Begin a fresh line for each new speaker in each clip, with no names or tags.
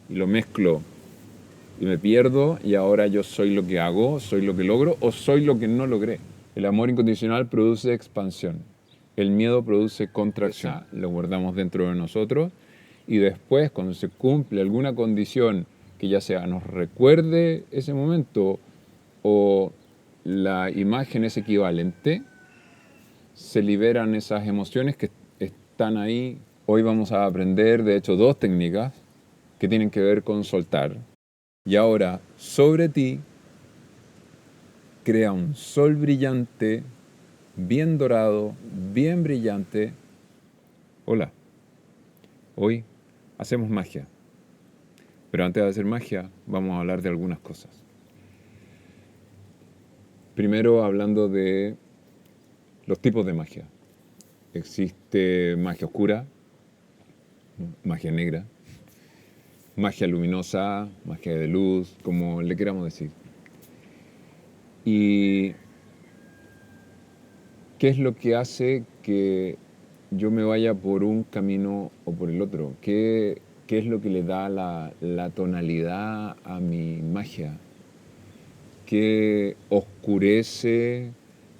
y lo mezclo y me pierdo y ahora yo soy lo que hago, soy lo que logro o soy lo que no logré. El amor incondicional produce expansión, el miedo produce contracción, lo guardamos dentro de nosotros y después cuando se cumple alguna condición que ya sea nos recuerde ese momento o la imagen es equivalente, se liberan esas emociones que están ahí. Hoy vamos a aprender, de hecho, dos técnicas que tienen que ver con soltar. Y ahora, sobre ti, crea un sol brillante, bien dorado, bien brillante. Hola, hoy hacemos magia. Pero antes de hacer magia, vamos a hablar de algunas cosas. Primero, hablando de los tipos de magia. Existe magia oscura, magia negra, magia luminosa, magia de luz, como le queramos decir. ¿Y qué es lo que hace que yo me vaya por un camino o por el otro? ¿Qué es lo que le da la tonalidad a mi magia? ¿Qué oscurece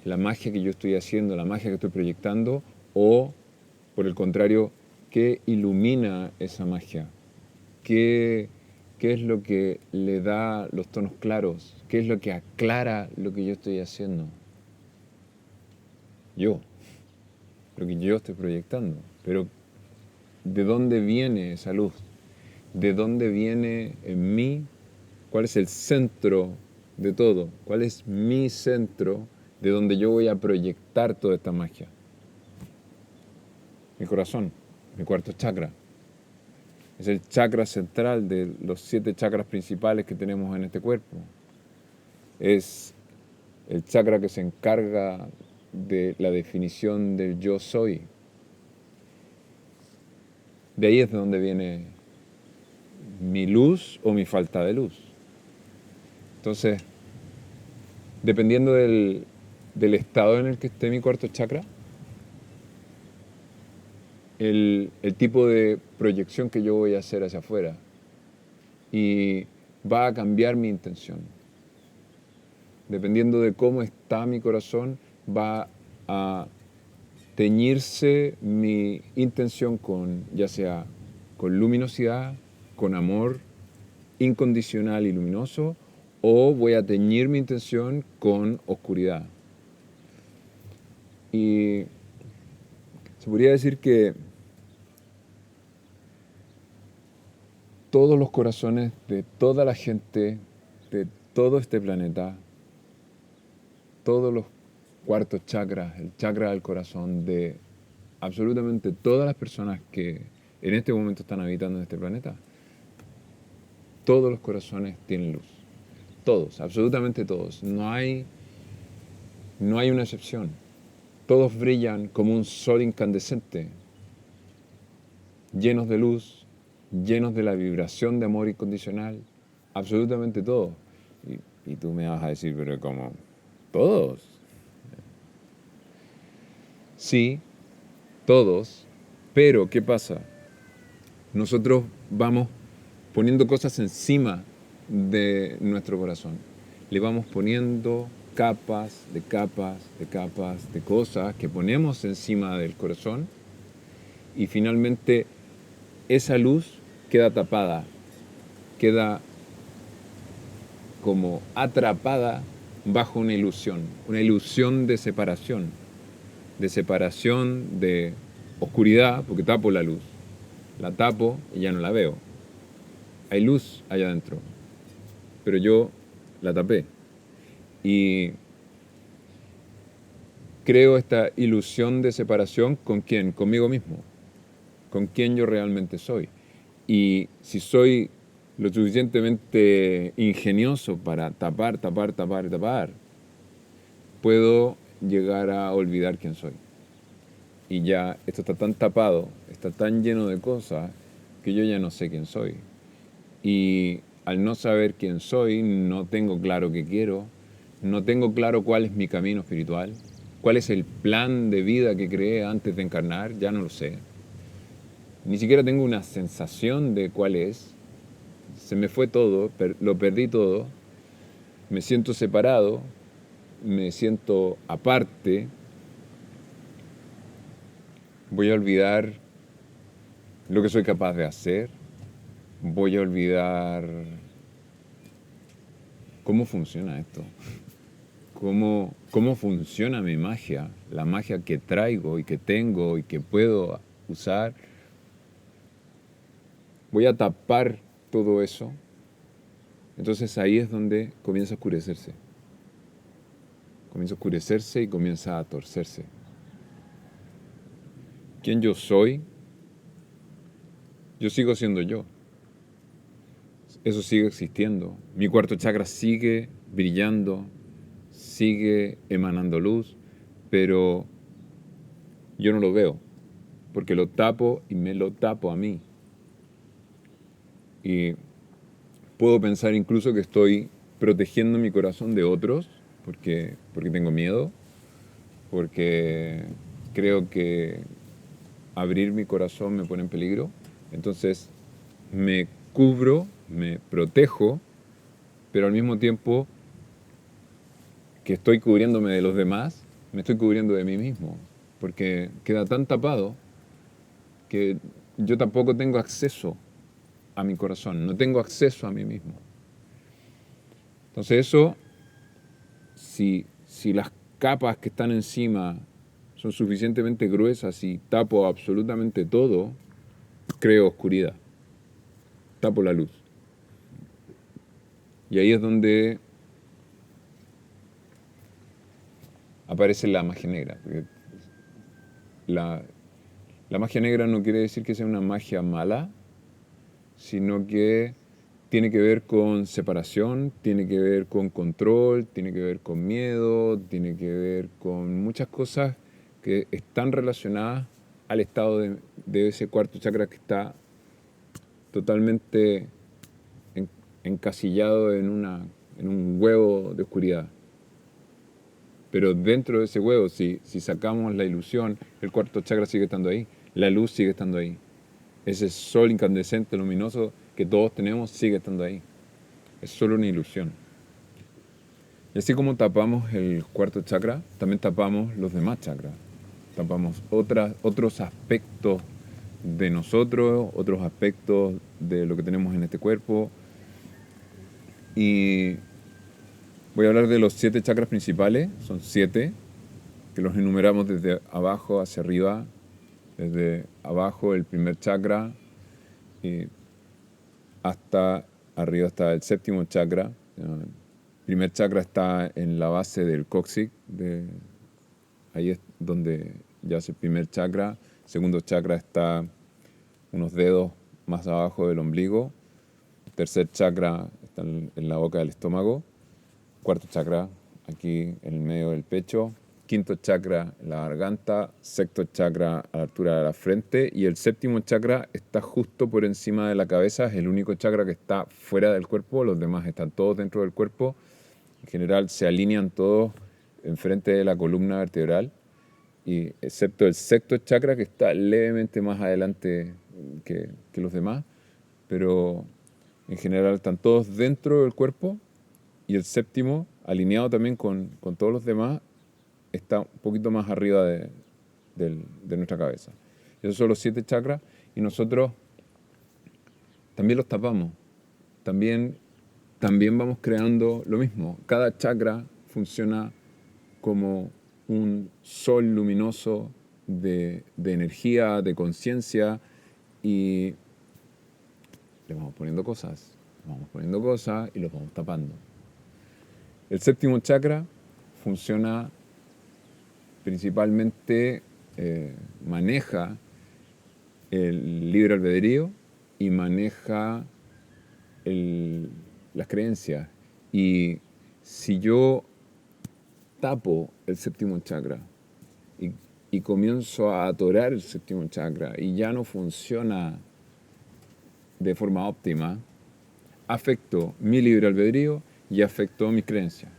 la magia que yo estoy haciendo, la magia que estoy proyectando? O, por el contrario, ¿qué ilumina esa magia? ¿Qué es lo que le da los tonos claros? ¿Qué es lo que aclara lo que yo estoy haciendo? Yo, lo que yo estoy proyectando. Pero, ¿de dónde viene esa luz? ¿De dónde viene en mí? ¿Cuál es el centro de todo? ¿Cuál es mi centro de donde yo voy a proyectar toda esta magia? Mi corazón, mi cuarto chakra. Es el chakra central de los 7 chakras principales que tenemos en este cuerpo. Es el chakra que se encarga de la definición del yo soy. De ahí es de donde viene mi luz o mi falta de luz. Entonces, dependiendo del estado en el que esté mi cuarto chakra, el tipo de proyección que yo voy a hacer hacia afuera y va a cambiar mi intención. Dependiendo de cómo está mi corazón, va a teñirse mi intención con, ya sea con luminosidad, con amor incondicional y luminoso, o voy a teñir mi intención con oscuridad. Y se podría decir que todos los corazones de toda la gente, de todo este planeta, todos los cuartos chakras, el chakra del corazón de absolutamente todas las personas que en este momento están habitando en este planeta, todos los corazones tienen luz. Todos, absolutamente todos. No hay una excepción. Todos brillan como un sol incandescente, llenos de luz, llenos de la vibración de amor incondicional, absolutamente todos. Y tú me vas a decir, pero ¿cómo? ¿Todos? Sí, todos, pero ¿qué pasa? Nosotros vamos poniendo cosas encima de nuestro corazón. Le vamos poniendo capas, de capas, de capas, de cosas que ponemos encima del corazón y finalmente esa luz queda tapada, queda como atrapada bajo una ilusión de separación de oscuridad, porque tapo la luz, la tapo y ya no la veo. Hay luz allá adentro, pero yo la tapé. Y creo esta ilusión de separación ¿con quién? Conmigo mismo, con quién yo realmente soy. Y si soy lo suficientemente ingenioso para tapar, puedo llegar a olvidar quién soy. Y ya esto está tan tapado, está tan lleno de cosas, que yo ya no sé quién soy. Y al no saber quién soy, no tengo claro qué quiero, no tengo claro cuál es mi camino espiritual, cuál es el plan de vida que creé antes de encarnar, ya no lo sé. Ni siquiera tengo una sensación de cuál es. se me fue todo, lo perdí todo, me siento separado, me siento aparte, voy a olvidar lo que soy capaz de hacer, voy a olvidar cómo funciona esto, cómo funciona mi magia, la magia que traigo y que tengo y que puedo usar. Voy a tapar todo eso. Entonces ahí es donde comienza a oscurecerse. Comienza a oscurecerse y comienza a torcerse. ¿Quién yo soy? Yo sigo siendo yo. Eso sigue existiendo. Mi cuarto chakra sigue brillando, sigue emanando luz, pero yo no lo veo, porque lo tapo y me lo tapo a mí. Y puedo pensar incluso que estoy protegiendo mi corazón de otros, porque tengo miedo, porque creo que abrir mi corazón me pone en peligro. Entonces me cubro, me protejo, pero al mismo tiempo que estoy cubriéndome de los demás, me estoy cubriendo de mí mismo, porque queda tan tapado que yo tampoco tengo acceso a mi corazón, no tengo acceso a mí mismo. Entonces eso, si las capas que están encima son suficientemente gruesas y tapo absolutamente todo, creo oscuridad, tapo la luz. Y ahí es donde aparece la magia negra. La magia negra no quiere decir que sea una magia mala, sino que tiene que ver con separación, tiene que ver con control, tiene que ver con miedo, tiene que ver con muchas cosas que están relacionadas al estado de ese cuarto chakra que está totalmente encasillado en un huevo de oscuridad. Pero dentro de ese huevo, si sacamos la ilusión, el cuarto chakra sigue estando ahí, la luz sigue estando ahí. Ese sol incandescente, luminoso que todos tenemos sigue estando ahí. Es solo una ilusión. Y así como tapamos el cuarto chakra, también tapamos los demás chakras. Tapamos otros aspectos de nosotros, otros aspectos de lo que tenemos en este cuerpo. Y voy a hablar de los 7 chakras principales. Son 7, que los enumeramos desde abajo hacia arriba. Desde abajo el primer chakra y hasta arriba está el séptimo chakra. El primer chakra está en la base del cóccix. Ahí es donde yace el primer chakra. El segundo chakra está unos dedos más abajo del ombligo. El tercer chakra está en la boca del estómago. Cuarto chakra aquí en el medio del pecho. Quinto chakra en la garganta. Sexto chakra a la altura de la frente. Y el séptimo chakra está justo por encima de la cabeza. Es el único chakra que está fuera del cuerpo. Los demás están todos dentro del cuerpo. En general se alinean todos enfrente de la columna vertebral. Y excepto el sexto chakra que está levemente más adelante que los demás. Pero en general están todos dentro del cuerpo. Y el séptimo, alineado también con todos los demás, está un poquito más arriba de nuestra cabeza. Esos son los 7 chakras y nosotros también los tapamos. También vamos creando lo mismo. Cada chakra funciona como un sol luminoso de energía, de conciencia y le vamos poniendo cosas y los vamos tapando. El séptimo chakra funciona principalmente, maneja el libre albedrío y maneja las creencias. Y si yo tapo el séptimo chakra y comienzo a atorar el séptimo chakra y ya no funciona de forma óptima, afectó mi libre albedrío y afectó mis creencias.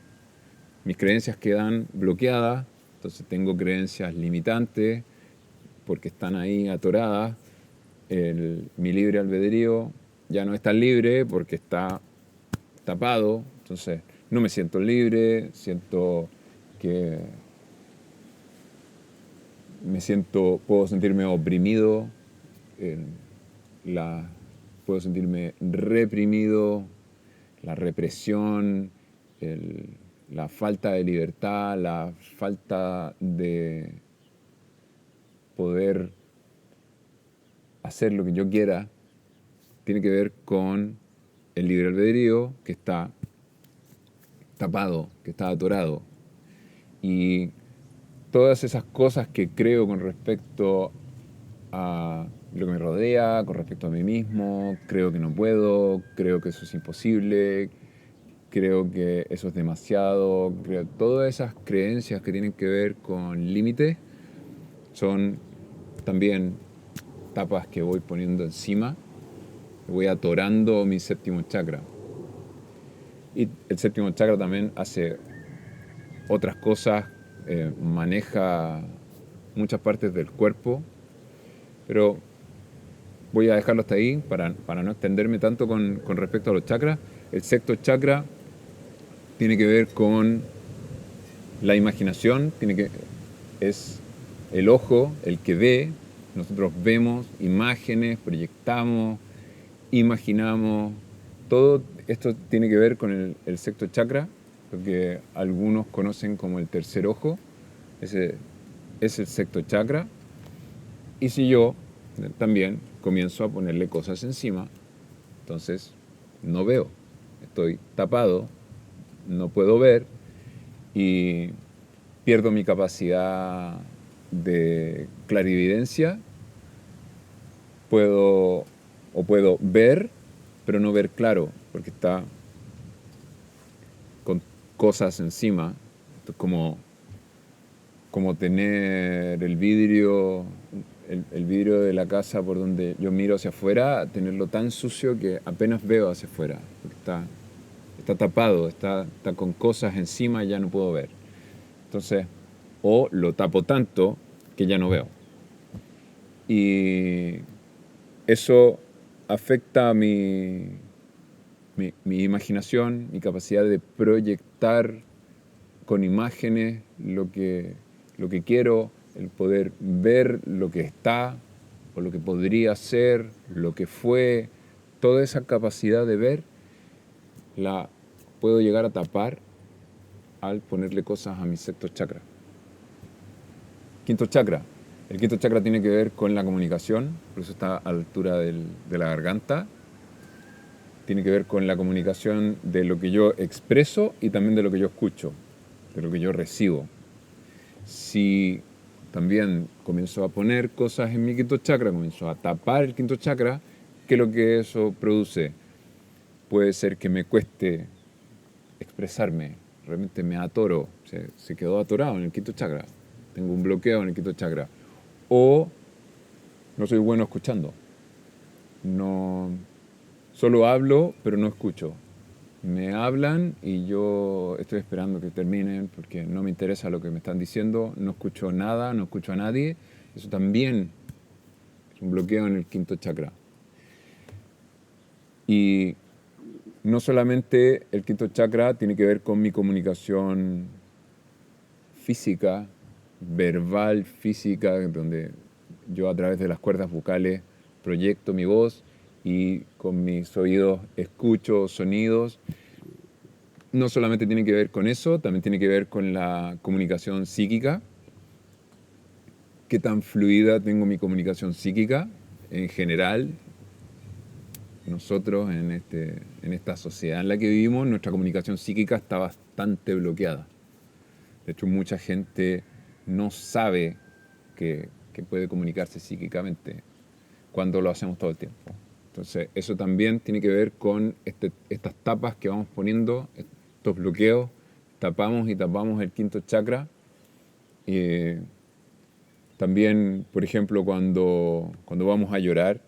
Mis creencias quedan bloqueadas, entonces tengo creencias limitantes porque están ahí atoradas. Mi libre albedrío ya no es tan libre porque está tapado, entonces no me siento libre, siento que puedo sentirme oprimido, eh, la, puedo sentirme reprimido, la represión, la falta de libertad, la falta de poder hacer lo que yo quiera, tiene que ver con el libre albedrío que está tapado, que está atorado. Y todas esas cosas que creo con respecto a lo que me rodea, con respecto a mí mismo, creo que no puedo, creo que eso es imposible, creo que eso es demasiado, todas esas creencias que tienen que ver con límites son también tapas que voy poniendo encima, voy atorando mi séptimo chakra. Y el séptimo chakra también hace otras cosas, maneja muchas partes del cuerpo, pero voy a dejarlo hasta ahí para no extenderme tanto con respecto a los chakras. El sexto chakra tiene que ver con la imaginación, es el ojo el que ve, nosotros vemos imágenes, proyectamos, imaginamos, todo esto tiene que ver con el sexto chakra, lo que algunos conocen como el tercer ojo, ese es el sexto chakra. Y si yo también comienzo a ponerle cosas encima, entonces no veo, estoy tapado, no puedo ver y pierdo mi capacidad de clarividencia, puedo ver, pero no ver claro, porque está con cosas encima. Esto es como tener el vidrio de la casa por donde yo miro hacia afuera, tenerlo tan sucio que apenas veo hacia afuera, porque está tapado, está con cosas encima y ya no puedo ver. Entonces, o lo tapo tanto que ya no veo. Y eso afecta mi imaginación, mi capacidad de proyectar con imágenes lo que quiero, el poder ver lo que está o lo que podría ser, lo que fue, toda esa capacidad de ver la puedo llegar a tapar al ponerle cosas a mi sexto chakra. Quinto chakra. El quinto chakra tiene que ver con la comunicación, por eso está a la altura de la garganta. Tiene que ver con la comunicación de lo que yo expreso y también de lo que yo escucho, de lo que yo recibo. Si también comienzo a poner cosas en mi quinto chakra, comienzo a tapar el quinto chakra, ¿qué es lo que eso produce? Puede ser que me cueste expresarme, realmente me atoro, se quedó atorado en el quinto chakra, tengo un bloqueo en el quinto chakra. O no soy bueno escuchando, no, solo hablo pero no escucho. Me hablan y yo estoy esperando que terminen porque no me interesa lo que me están diciendo, no escucho nada, no escucho a nadie. Eso también es un bloqueo en el quinto chakra. Y no solamente el quinto chakra tiene que ver con mi comunicación física, verbal, física, donde yo a través de las cuerdas vocales proyecto mi voz y con mis oídos escucho sonidos. No solamente tiene que ver con eso, también tiene que ver con la comunicación psíquica. ¿Qué tan fluida tengo mi comunicación psíquica? En general, nosotros en esta sociedad en la que vivimos, nuestra comunicación psíquica está bastante bloqueada. De hecho, mucha gente no sabe que puede comunicarse psíquicamente cuando lo hacemos todo el tiempo. Entonces, eso también tiene que ver con estas tapas que vamos poniendo, estos bloqueos, tapamos y tapamos el quinto chakra. También, por ejemplo, cuando vamos a llorar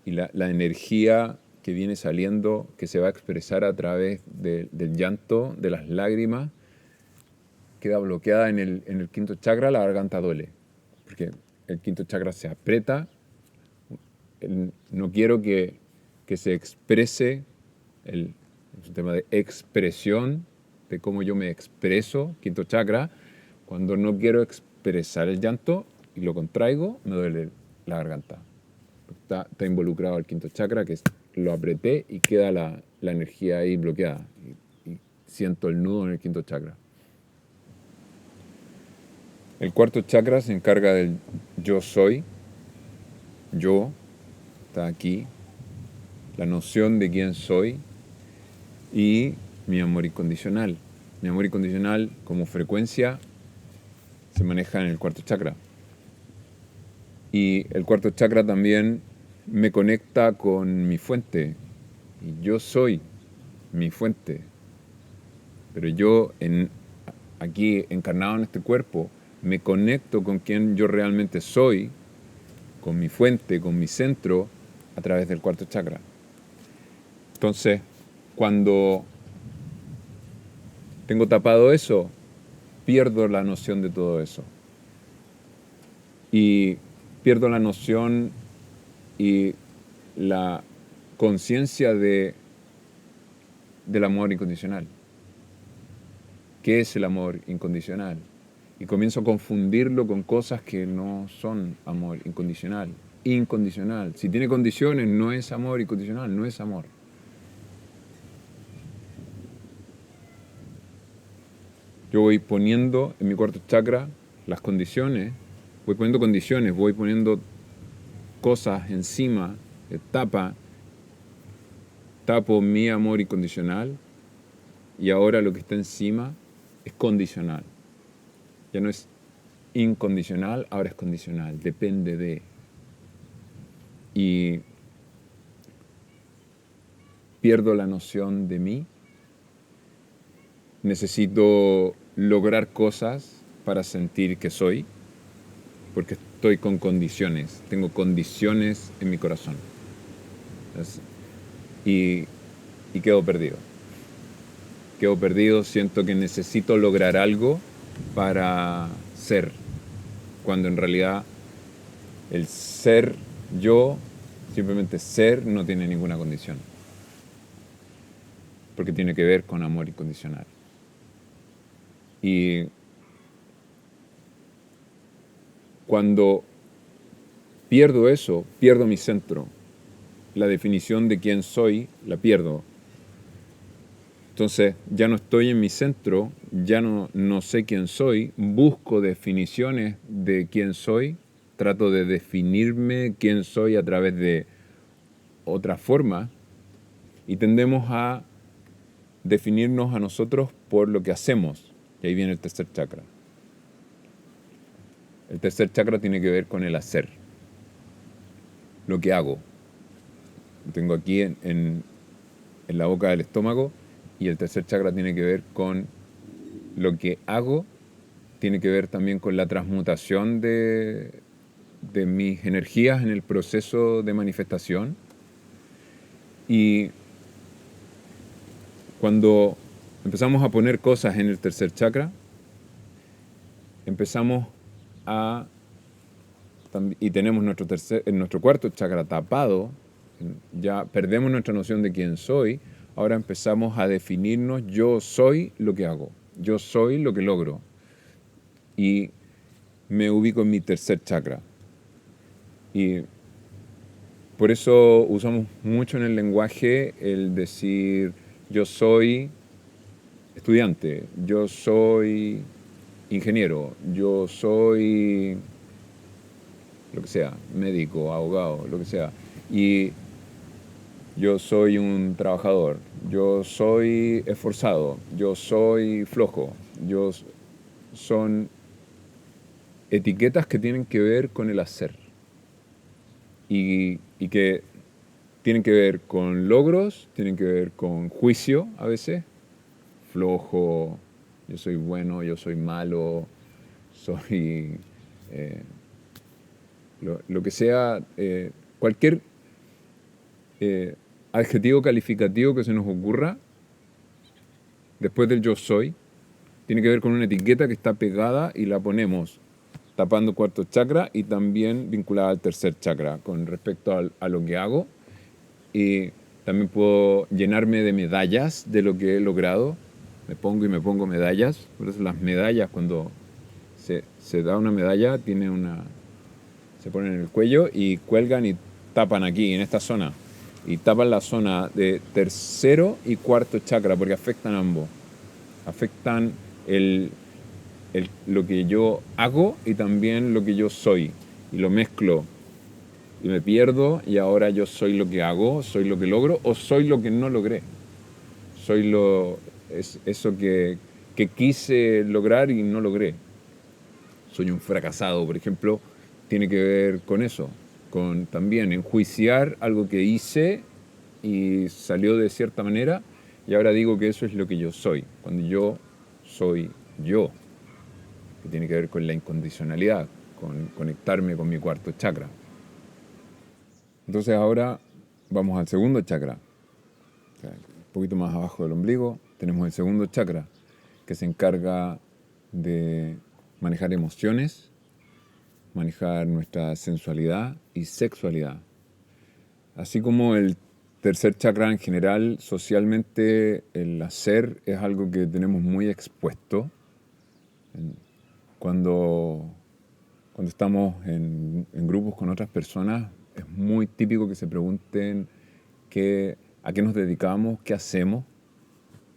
y la energía que viene saliendo, que se va a expresar a través del llanto, de las lágrimas, queda bloqueada en el quinto chakra, la garganta duele, porque el quinto chakra se aprieta. No quiero que que se exprese, es un tema de expresión, de cómo yo me expreso, quinto chakra. Cuando no quiero expresar el llanto y lo contraigo, me duele la garganta. Está involucrado el quinto chakra, que lo apreté y queda la energía ahí bloqueada. Y siento el nudo en el quinto chakra. El cuarto chakra se encarga del yo soy, yo, está aquí, la noción de quién soy y mi amor incondicional. Mi amor incondicional como frecuencia se maneja en el cuarto chakra. Y el cuarto chakra también me conecta con mi fuente. Y yo soy mi fuente. Pero yo, aquí encarnado en este cuerpo, me conecto con quien yo realmente soy, con mi fuente, con mi centro, a través del cuarto chakra. Entonces, cuando tengo tapado eso, pierdo la noción de todo eso. Y pierdo la noción y la conciencia del amor incondicional. ¿Qué es el amor incondicional? Y comienzo a confundirlo con cosas que no son amor incondicional. Incondicional. Si tiene condiciones, no es amor incondicional, no es amor. Yo voy poniendo en mi cuarto chakra las condiciones, voy poniendo cosas encima, tapo mi amor incondicional y ahora lo que está encima es condicional. Ya no es incondicional, ahora es condicional, depende de. Y pierdo la noción de mí. Necesito lograr cosas para sentir que soy, porque estoy con condiciones, tengo condiciones en mi corazón. Y quedo perdido. Quedo perdido, siento que necesito lograr algo para ser, cuando en realidad el ser yo, simplemente ser, no tiene ninguna condición, porque tiene que ver con amor incondicional. Y cuando pierdo eso, pierdo mi centro. La definición de quién soy la pierdo. Entonces ya no estoy en mi centro, ya no sé quién soy, busco definiciones de quién soy, trato de definirme quién soy a través de otra forma y tendemos a definirnos a nosotros por lo que hacemos. Y ahí viene el tercer chakra. El tercer chakra tiene que ver con el hacer, lo que hago. Lo tengo aquí en la boca del estómago y el tercer chakra tiene que ver con lo que hago, tiene que ver también con la transmutación de mis energías en el proceso de manifestación. Y cuando empezamos a poner cosas en el tercer chakra, empezamos y tenemos nuestro cuarto chakra tapado, ya perdemos nuestra noción de quién soy, ahora empezamos a definirnos, yo soy lo que hago, yo soy lo que logro. Y me ubico en mi tercer chakra. Y por eso usamos mucho en el lenguaje el decir, yo soy estudiante, yo soy ingeniero, yo soy lo que sea, médico, abogado, lo que sea. Y yo soy un trabajador, yo soy esforzado, yo soy flojo, son etiquetas que tienen que ver con el hacer y que tienen que ver con logros, tienen que ver con juicio a veces, flojo, yo soy bueno, yo soy malo, soy lo que sea, cualquier adjetivo calificativo que se nos ocurra después del yo soy, tiene que ver con una etiqueta que está pegada y la ponemos tapando cuarto chakra y también vinculada al tercer chakra con respecto a lo que hago. Y También puedo llenarme de medallas de lo que he logrado. Me pongo y me pongo medallas. Por eso las medallas, cuando se da una medalla, se ponen en el cuello y cuelgan y tapan aquí, en esta zona. Y tapan la zona de tercero y cuarto chakra, porque afectan ambos. Afectan lo que yo hago y también lo que yo soy. Y lo mezclo. Y me pierdo y ahora yo soy lo que hago, soy lo que logro o soy lo que no logré. Eso que quise lograr y no logré. Soy un fracasado, por ejemplo, tiene que ver con eso, con también enjuiciar algo que hice y salió de cierta manera y ahora digo que eso es lo que yo soy, cuando yo soy yo, que tiene que ver con la incondicionalidad, con conectarme con mi cuarto chakra. Entonces ahora vamos al segundo chakra, o sea, un poquito más abajo del ombligo, tenemos el segundo chakra que se encarga de manejar emociones, manejar nuestra sensualidad y sexualidad. Así como el tercer chakra en general, socialmente el hacer es algo que tenemos muy expuesto. Cuando estamos en grupos con otras personas, es muy típico que se pregunten a qué nos dedicamos, qué hacemos.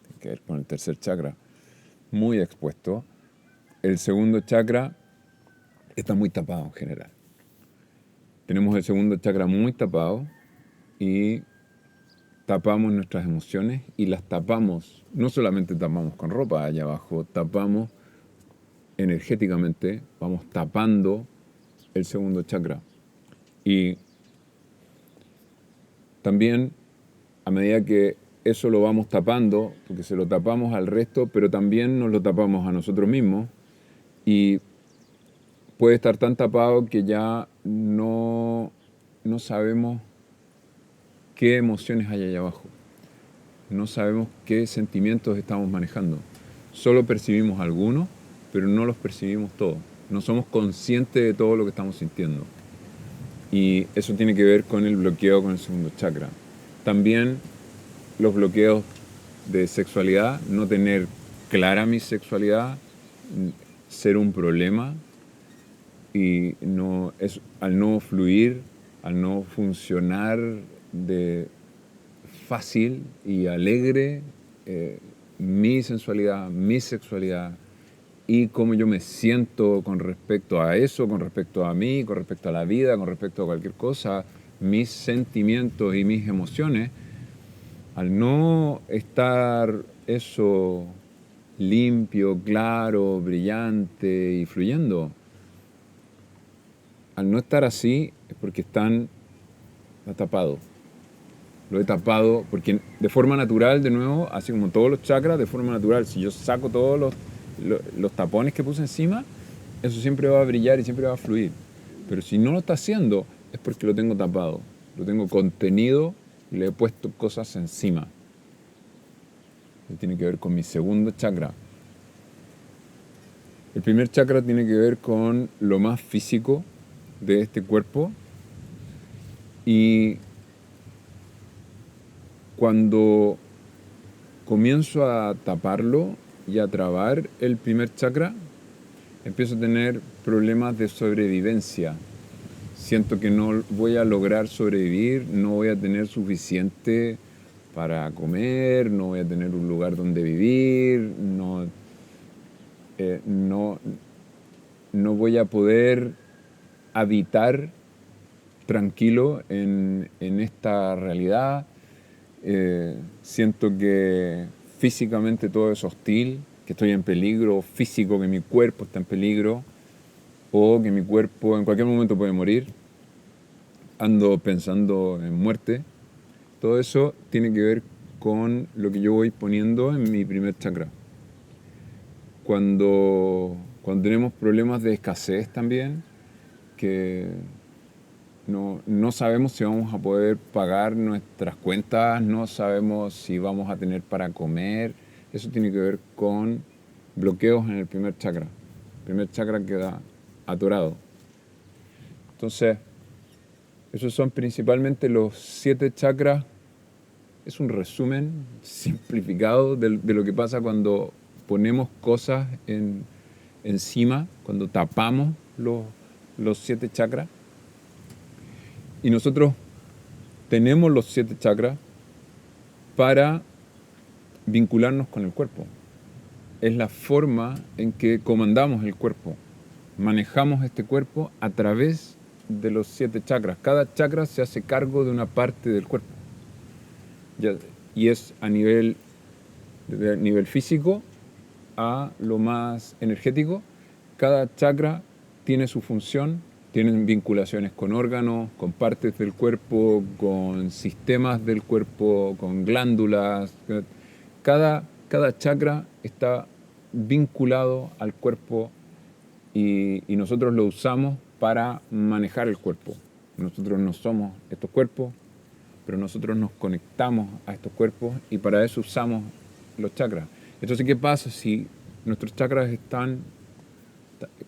Tiene que ver con el tercer chakra, muy expuesto. El segundo chakra está muy tapado en general. Tenemos el segundo chakra muy tapado y tapamos nuestras emociones y las tapamos, no solamente tapamos con ropa allá abajo, tapamos energéticamente, vamos tapando el segundo chakra. Y también a medida que eso lo vamos tapando, porque se lo tapamos al resto, pero también nos lo tapamos a nosotros mismos y puede estar tan tapado que ya no sabemos qué emociones hay allá abajo. No sabemos qué sentimientos estamos manejando. Solo percibimos algunos, pero no los percibimos todos. No somos conscientes de todo lo que estamos sintiendo. Y eso tiene que ver con el bloqueo con el segundo chakra. También los bloqueos de sexualidad, no tener clara mi sexualidad, ser un problema y al no fluir, al no funcionar de fácil y alegre mi sensualidad, mi sexualidad y cómo yo me siento con respecto a eso, con respecto a mí, con respecto a la vida, con respecto a cualquier cosa, mis sentimientos y mis emociones, al no estar eso limpio, claro, brillante y fluyendo, al no estar así es porque está tapado. Lo he tapado porque de forma natural, de nuevo, así como todos los chakras, de forma natural, si yo saco todos los tapones que puse encima, eso siempre va a brillar y siempre va a fluir. Pero si no lo está haciendo, es porque lo tengo tapado, lo tengo contenido y le he puesto cosas encima. Eso tiene que ver con mi segundo chakra. El primer chakra tiene que ver con lo más físico de este cuerpo y cuando comienzo a taparlo y a trabar el primer chakra, empiezo a tener problemas de sobrevivencia. Siento que no voy a lograr sobrevivir, no voy a tener suficiente para comer, no voy a tener un lugar donde vivir, no voy a poder habitar tranquilo en esta realidad. Siento que físicamente todo es hostil, que estoy en peligro físico, que mi cuerpo está en peligro o que mi cuerpo en cualquier momento puede morir. Ando pensando en muerte. Todo eso tiene que ver con lo que yo voy poniendo en mi primer chakra. Cuando tenemos problemas de escasez también, que no sabemos si vamos a poder pagar nuestras cuentas, no sabemos si vamos a tener para comer. Eso tiene que ver con bloqueos en el primer chakra. El primer chakra queda atorado. Entonces, esos son principalmente los 7 chakras es un resumen simplificado de lo que pasa cuando ponemos cosas encima, cuando tapamos los 7 chakras. Y nosotros tenemos los 7 chakras para vincularnos con el cuerpo. Es la forma en que comandamos el cuerpo. Manejamos este cuerpo a través de los 7 chakras. Cada chakra se hace cargo de una parte del cuerpo. Y es a nivel físico a lo más energético. Cada chakra tiene su función, tienen vinculaciones con órganos, con partes del cuerpo, con sistemas del cuerpo, con glándulas. Cada chakra está vinculado al cuerpo y nosotros lo usamos para manejar el cuerpo. Nosotros no somos estos cuerpos, pero nosotros nos conectamos a estos cuerpos y para eso usamos los chakras. Entonces, ¿qué pasa si nuestros chakras están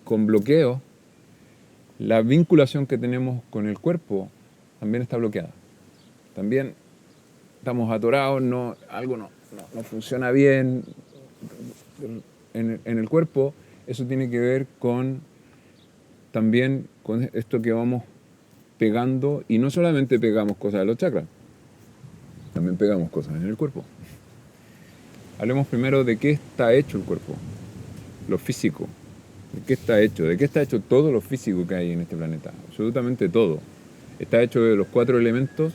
con bloqueo? La vinculación que tenemos con el cuerpo también está bloqueada. También estamos atorados, algo no funciona bien en el cuerpo. Eso tiene que ver también con esto que vamos pegando, y no solamente pegamos cosas de los chakras, también pegamos cosas en el cuerpo. Hablemos primero de qué está hecho el cuerpo, lo físico. ¿De qué está hecho? ¿De qué está hecho todo lo físico que hay en este planeta? Absolutamente todo. Está hecho de los 4 elementos,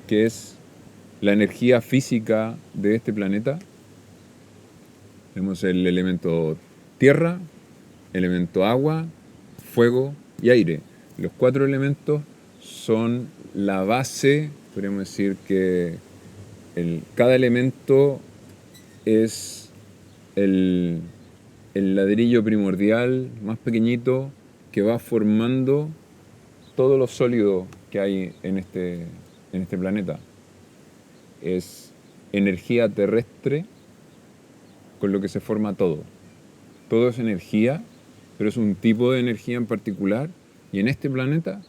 que es la energía física de este planeta. Tenemos el elemento tierra, elemento agua, fuego y aire. Los 4 elementos son la base, podríamos decir que cada elemento es el ladrillo primordial más pequeñito que va formando todo lo sólido que hay en este planeta. Es energía terrestre con lo que se forma todo. Todo es energía, pero es un tipo de energía en particular. Y en este planeta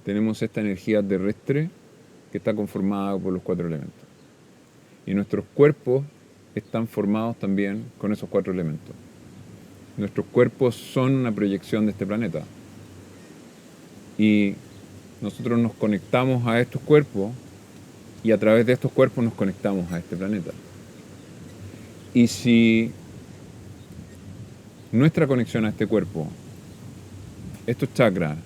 tenemos esta energía terrestre que está conformada por los 4 elementos. Y nuestros cuerpos están formados también con esos 4 elementos. Nuestros cuerpos son una proyección de este planeta. Y nosotros nos conectamos a estos cuerpos y a través de estos cuerpos nos conectamos a este planeta. Y si nuestra conexión a este cuerpo, estos chakras,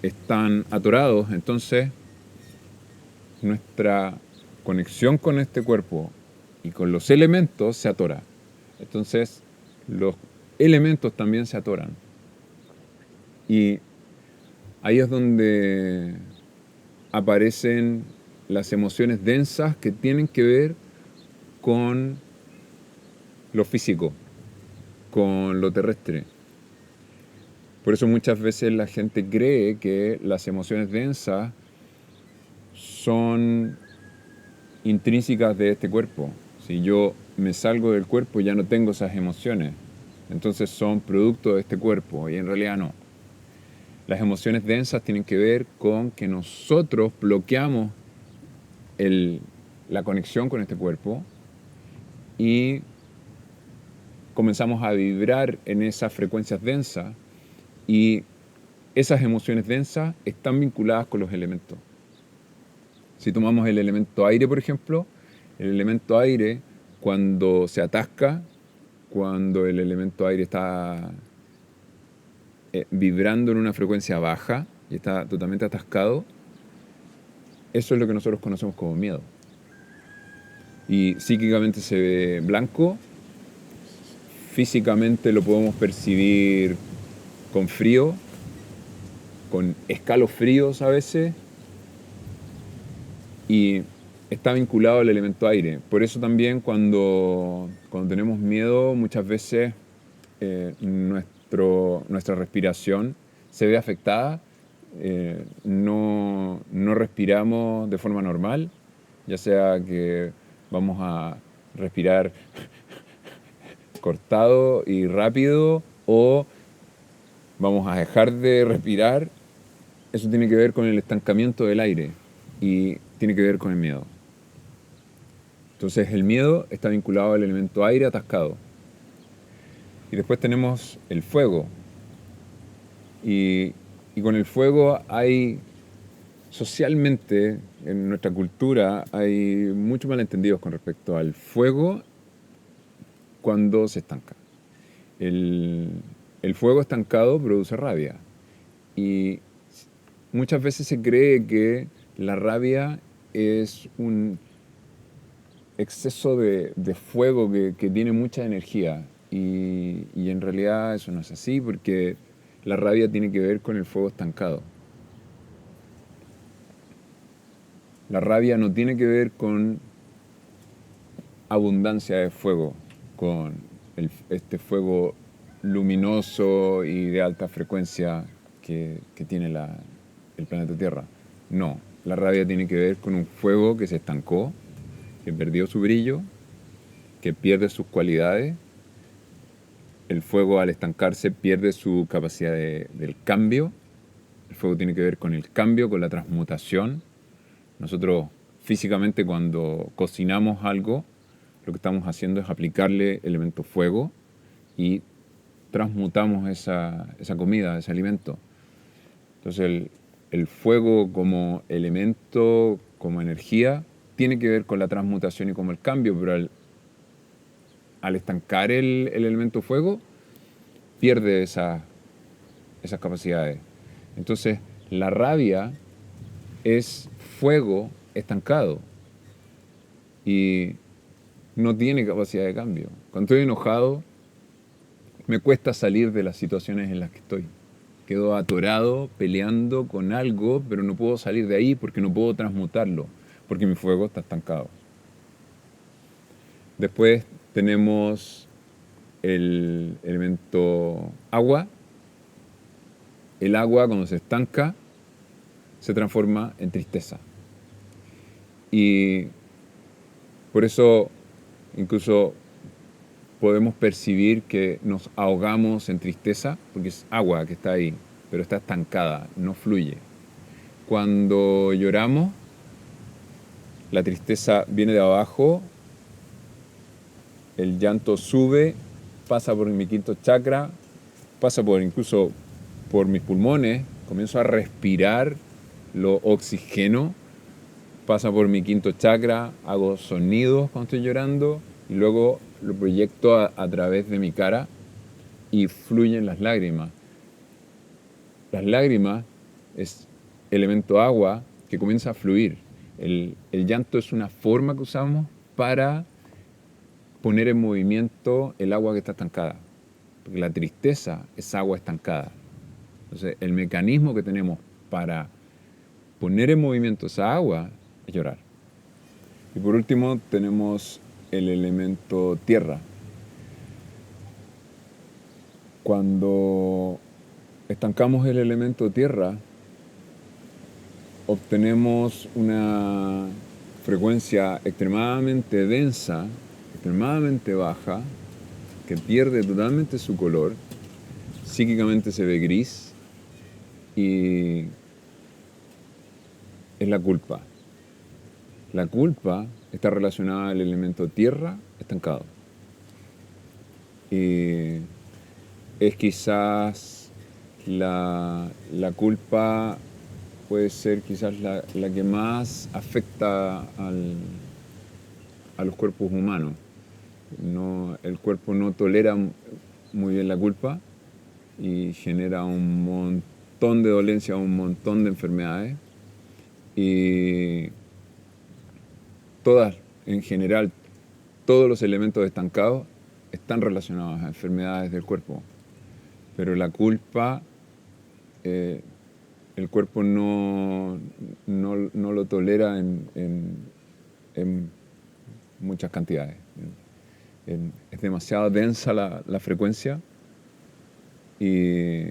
están atorados, entonces nuestra conexión con este cuerpo y con los elementos se atora. Entonces los elementos también se atoran. Y ahí es donde aparecen las emociones densas que tienen que ver con lo físico, con lo terrestre. Por eso muchas veces la gente cree que las emociones densas son intrínsecas de este cuerpo. Si yo me salgo del cuerpo ya no tengo esas emociones. Entonces son producto de este cuerpo y en realidad no. Las emociones densas tienen que ver con que nosotros bloqueamos la conexión con este cuerpo y comenzamos a vibrar en esas frecuencias densas y esas emociones densas están vinculadas con los elementos. Si tomamos el elemento aire, por ejemplo, el elemento aire cuando se atasca, cuando el elemento aire está vibrando en una frecuencia baja y está totalmente atascado, eso es lo que nosotros conocemos como miedo. Y psíquicamente se ve blanco, físicamente lo podemos percibir con frío, con escalofríos a veces, y está vinculado al elemento aire. Por eso también cuando tenemos miedo, muchas veces nuestra respiración se ve afectada. No respiramos de forma normal, ya sea que vamos a respirar cortado y rápido o vamos a dejar de respirar. Eso tiene que ver con el estancamiento del aire y tiene que ver con el miedo. Entonces el miedo está vinculado al elemento aire atascado. Y después tenemos el fuego. Y con el fuego hay, socialmente, en nuestra cultura, hay muchos malentendidos con respecto al fuego cuando se estanca. El fuego estancado produce rabia. Y muchas veces se cree que la rabia es un exceso de fuego que tiene mucha energía. Y en realidad eso no es así, porque la rabia tiene que ver con el fuego estancado. La rabia no tiene que ver con abundancia de fuego, con este fuego luminoso y de alta frecuencia que tiene el planeta Tierra. No, la rabia tiene que ver con un fuego que se estancó, que perdió su brillo, que pierde sus cualidades. El fuego, al estancarse, pierde su capacidad del cambio. El fuego tiene que ver con el cambio, con la transmutación. Nosotros físicamente, cuando cocinamos algo, lo que estamos haciendo es aplicarle elemento fuego y transmutamos esa comida, ese alimento. Entonces el fuego como elemento, como energía, tiene que ver con la transmutación y como el cambio, pero al estancar el elemento fuego, pierde esas capacidades. Entonces la rabia es fuego estancado y no tiene capacidad de cambio. Cuando estoy enojado, me cuesta salir de las situaciones en las que estoy. Quedo atorado, peleando con algo, pero no puedo salir de ahí porque no puedo transmutarlo, porque mi fuego está estancado. Después tenemos el elemento agua. El agua, cuando se estanca, se transforma en tristeza. Y por eso incluso podemos percibir que nos ahogamos en tristeza, porque es agua que está ahí, pero está estancada, no fluye. Cuando lloramos, la tristeza viene de abajo, el llanto sube, pasa por mi quinto chakra, pasa incluso por mis pulmones, comienzo a respirar, lo oxigeno, pasa por mi quinto chakra, hago sonidos cuando estoy llorando y luego lo proyecto a través de mi cara y fluyen las lágrimas. Las lágrimas es elemento agua que comienza a fluir. El llanto es una forma que usamos para poner en movimiento el agua que está estancada. Porque la tristeza es agua estancada. Entonces, el mecanismo que tenemos para poner en movimiento esa agua es llorar. Y por último, tenemos el elemento tierra. Cuando estancamos el elemento tierra, obtenemos una frecuencia extremadamente densa, extremadamente baja, que pierde totalmente su color, psíquicamente se ve gris y es la culpa. La culpa está relacionada al elemento tierra estancado. Y es quizás la culpa puede ser quizás la que más afecta a los cuerpos humanos. El cuerpo no tolera muy bien la culpa y genera un montón de dolencias, un montón de enfermedades. Y en general, todos los elementos estancados están relacionados a enfermedades del cuerpo. Pero la culpa, el cuerpo no lo tolera en muchas cantidades. Es demasiado densa la frecuencia y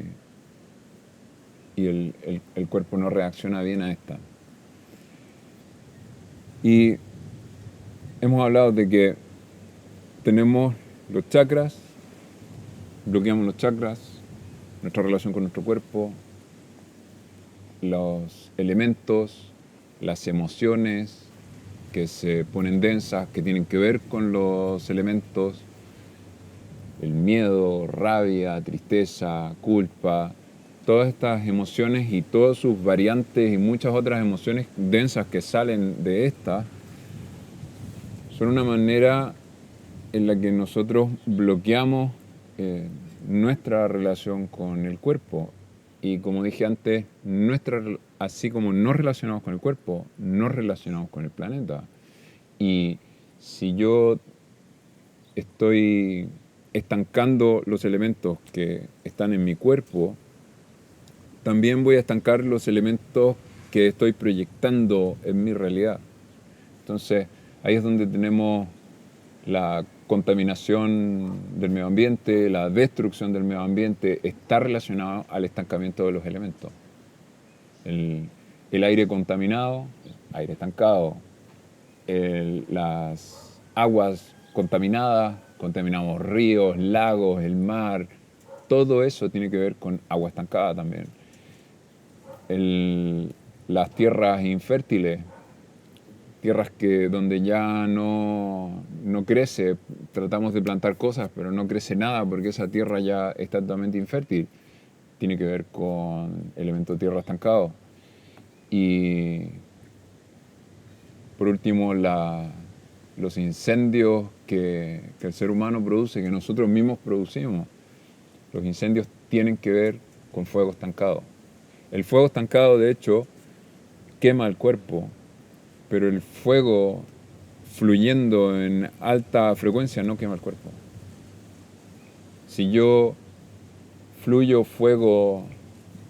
el cuerpo no reacciona bien a esta. Y hemos hablado de que tenemos los chakras, bloqueamos los chakras, nuestra relación con nuestro cuerpo, los elementos, las emociones que se ponen densas, que tienen que ver con los elementos, el miedo, rabia, tristeza, culpa, todas estas emociones y todas sus variantes y muchas otras emociones densas que salen de estas, son una manera en la que nosotros bloqueamos nuestra relación con el cuerpo. Y como dije antes, así como nos relacionamos con el cuerpo, nos relacionamos con el planeta. Y si yo estoy estancando los elementos que están en mi cuerpo, también voy a estancar los elementos que estoy proyectando en mi realidad. Entonces, ahí es donde tenemos la contaminación del medio ambiente, la destrucción del medio ambiente, está relacionado al estancamiento de los elementos. El aire contaminado, aire estancado. Las aguas contaminadas, contaminamos ríos, lagos, el mar, todo eso tiene que ver con agua estancada también. Las tierras infértiles, tierras donde ya no crece, tratamos de plantar cosas, pero no crece nada porque esa tierra ya está totalmente infértil, tiene que ver con elemento tierra estancado. Y por último, los incendios que el ser humano produce, que nosotros mismos producimos. Los incendios tienen que ver con fuego estancado. El fuego estancado, de hecho, quema el cuerpo, pero el fuego fluyendo en alta frecuencia no quema el cuerpo. Si yo fluyo fuego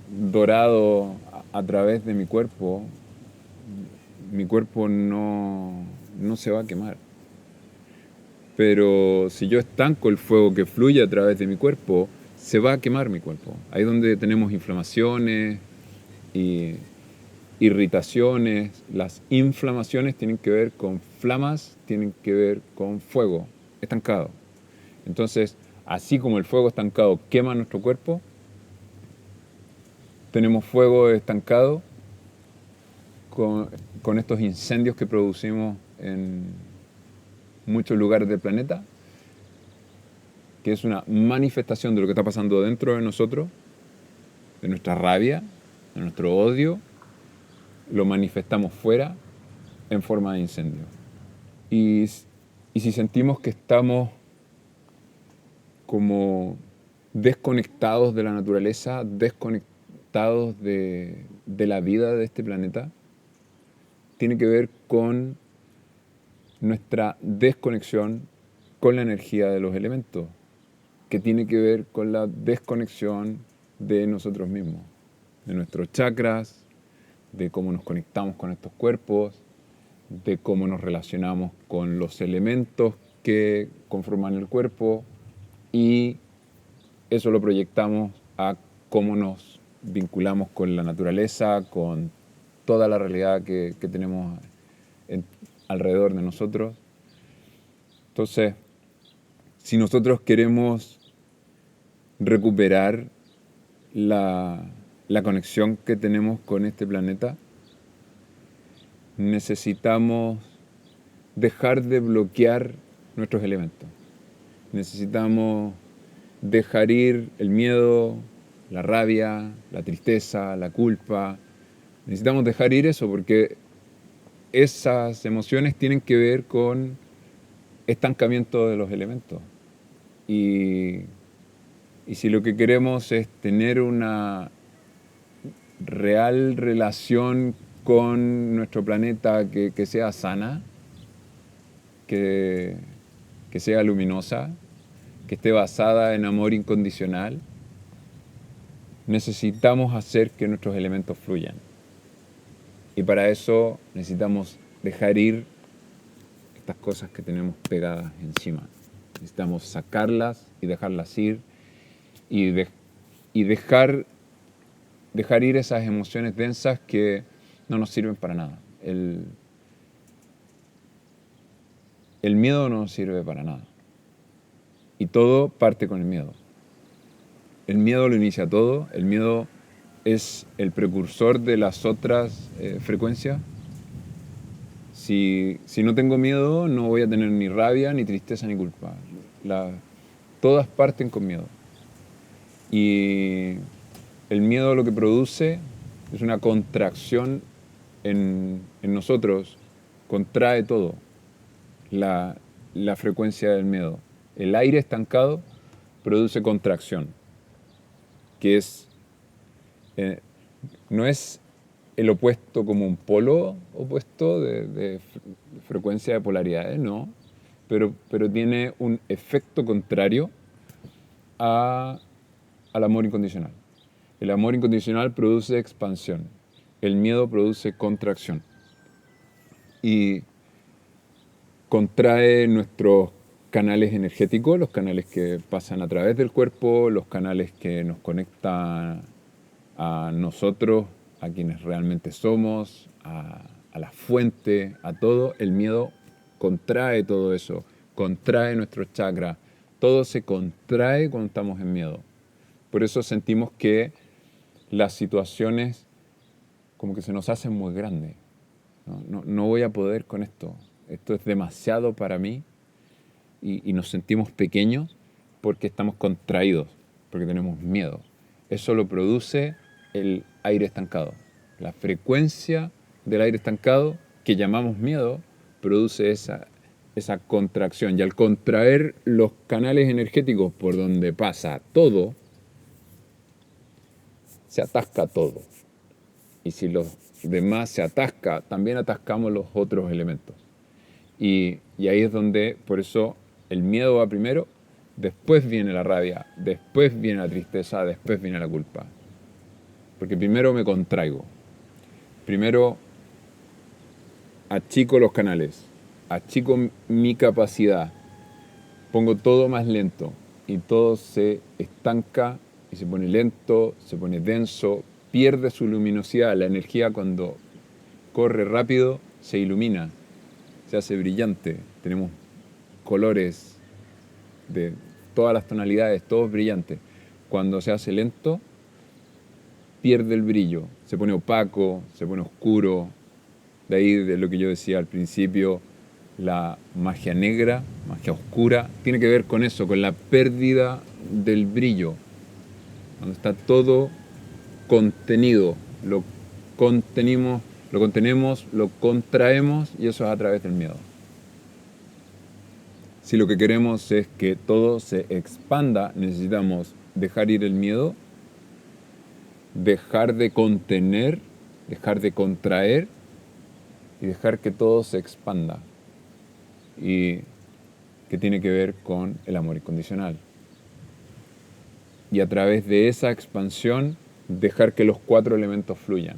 dorado a través de mi cuerpo no se va a quemar. Pero si yo estanco el fuego que fluye a través de mi cuerpo, se va a quemar mi cuerpo. Ahí es donde tenemos inflamaciones y irritaciones. Las inflamaciones tienen que ver con flamas, tienen que ver con fuego estancado. Entonces, así como el fuego estancado quema nuestro cuerpo, tenemos fuego estancado con estos incendios que producimos en muchos lugares del planeta, que es una manifestación de lo que está pasando dentro de nosotros, de nuestra rabia, de nuestro odio, lo manifestamos fuera en forma de incendio. Y si sentimos que estamos como desconectados de la naturaleza, desconectados de la vida de este planeta, tiene que ver con nuestra desconexión con la energía de los elementos, que tiene que ver con la desconexión de nosotros mismos, de nuestros chakras, de cómo nos conectamos con estos cuerpos, de cómo nos relacionamos con los elementos que conforman el cuerpo, y eso lo proyectamos a cómo nos vinculamos con la naturaleza, con toda la realidad que tenemos alrededor de nosotros. Entonces, si nosotros queremos recuperar la conexión que tenemos con este planeta, necesitamos dejar de bloquear nuestros elementos. Necesitamos dejar ir el miedo, la rabia, la tristeza, la culpa. Necesitamos dejar ir eso porque esas emociones tienen que ver con estancamiento de los elementos. Y si lo que queremos es tener una real relación con nuestro planeta que sea sana, que sea luminosa, que esté basada en amor incondicional, necesitamos hacer que nuestros elementos fluyan. Y para eso necesitamos dejar ir estas cosas que tenemos pegadas encima. Necesitamos sacarlas y dejarlas ir y dejar ir esas emociones densas que no nos sirven para nada. El miedo no nos sirve para nada. Y todo parte con el miedo. El miedo lo inicia todo. El miedo es el precursor de las otras frecuencias. Si no tengo miedo, no voy a tener ni rabia, ni tristeza, ni culpa. Todas parten con miedo. Y el miedo lo que produce es una contracción en nosotros, contrae todo, la frecuencia del miedo. El aire estancado produce contracción, que eh, no es el opuesto como un polo opuesto de frecuencia de polaridades, no, pero tiene un efecto contrario al amor incondicional. El amor incondicional produce expansión, el miedo produce contracción y contrae nuestros canales energéticos, los canales que pasan a través del cuerpo, los canales que nos conectan a nosotros, a quienes realmente somos, a la fuente, a todo. El miedo contrae todo eso, contrae nuestros chakras, todo se contrae cuando estamos en miedo. Por eso sentimos que las situaciones como que se nos hacen muy grandes. No voy a poder con esto. Esto es demasiado para mí y nos sentimos pequeños porque estamos contraídos, porque tenemos miedo. Eso lo produce el aire estancado. La frecuencia del aire estancado, que llamamos miedo, produce esa contracción. Y al contraer los canales energéticos por donde pasa todo, se atasca todo. Y si los demás se atasca, también atascamos los otros elementos. Y ahí es donde, por eso, el miedo va primero, después viene la rabia, después viene la tristeza, después viene la culpa. Porque primero me contraigo, primero achico los canales, achico mi capacidad, pongo todo más lento y todo se estanca y se pone lento, se pone denso, pierde su luminosidad. La energía cuando corre rápido se ilumina, se hace brillante. Tenemos colores de todas las tonalidades, todos brillantes. Cuando se hace lento, pierde el brillo, se pone opaco, se pone oscuro. De ahí de lo que yo decía al principio, la magia negra, magia oscura, tiene que ver con eso, con la pérdida del brillo. Cuando está todo contenido, lo contenemos, lo contraemos y eso es a través del miedo. Si lo que queremos es que todo se expanda, necesitamos dejar ir el miedo, dejar de contener, dejar de contraer y dejar que todo se expanda. Y que tiene que ver con el amor incondicional. Y a través de esa expansión, dejar que los 4 elementos fluyan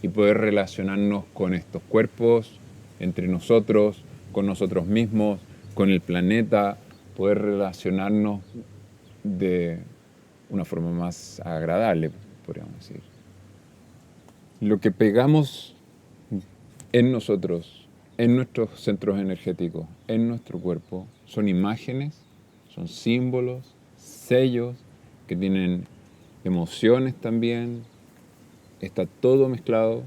y poder relacionarnos con estos cuerpos, entre nosotros, con nosotros mismos, con el planeta, poder relacionarnos de una forma más agradable, podríamos decir. Lo que pegamos en nosotros, en nuestros centros energéticos, en nuestro cuerpo, son imágenes, son símbolos, sellos que tienen emociones también. Está todo mezclado.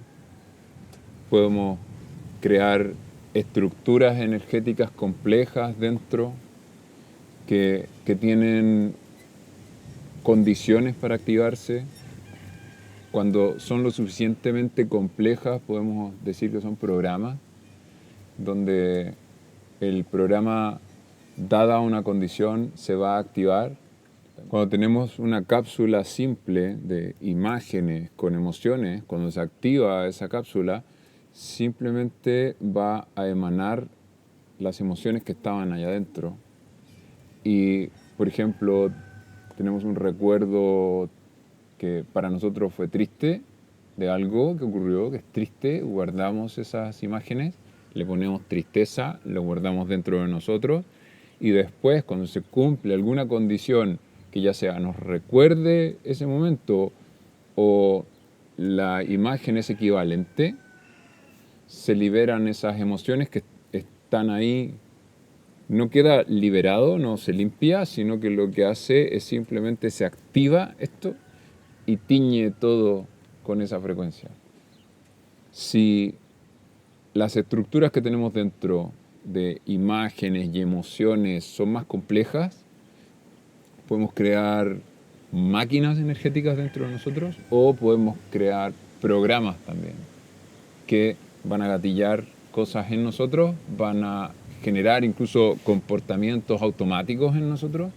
Podemos crear estructuras energéticas complejas dentro que tienen condiciones para activarse. Cuando son lo suficientemente complejas, podemos decir que son programas, donde el programa, dada una condición, se va a activar. Cuando tenemos una cápsula simple de imágenes con emociones, cuando se activa esa cápsula, simplemente va a emanar las emociones que estaban allá adentro. Y, por ejemplo, tenemos un recuerdo que para nosotros fue triste, de algo que ocurrió, que es triste, guardamos esas imágenes, le ponemos tristeza, lo guardamos dentro de nosotros, y después, cuando se cumple alguna condición que ya sea nos recuerde ese momento o la imagen es equivalente, se liberan esas emociones que están ahí. No queda liberado, no se limpia, sino que lo que hace es simplemente se activa esto y tiñe todo con esa frecuencia. Si las estructuras que tenemos dentro de imágenes y emociones son más complejas, podemos crear máquinas energéticas dentro de nosotros o podemos crear programas también que van a gatillar cosas en nosotros, van a generar incluso comportamientos automáticos en nosotros,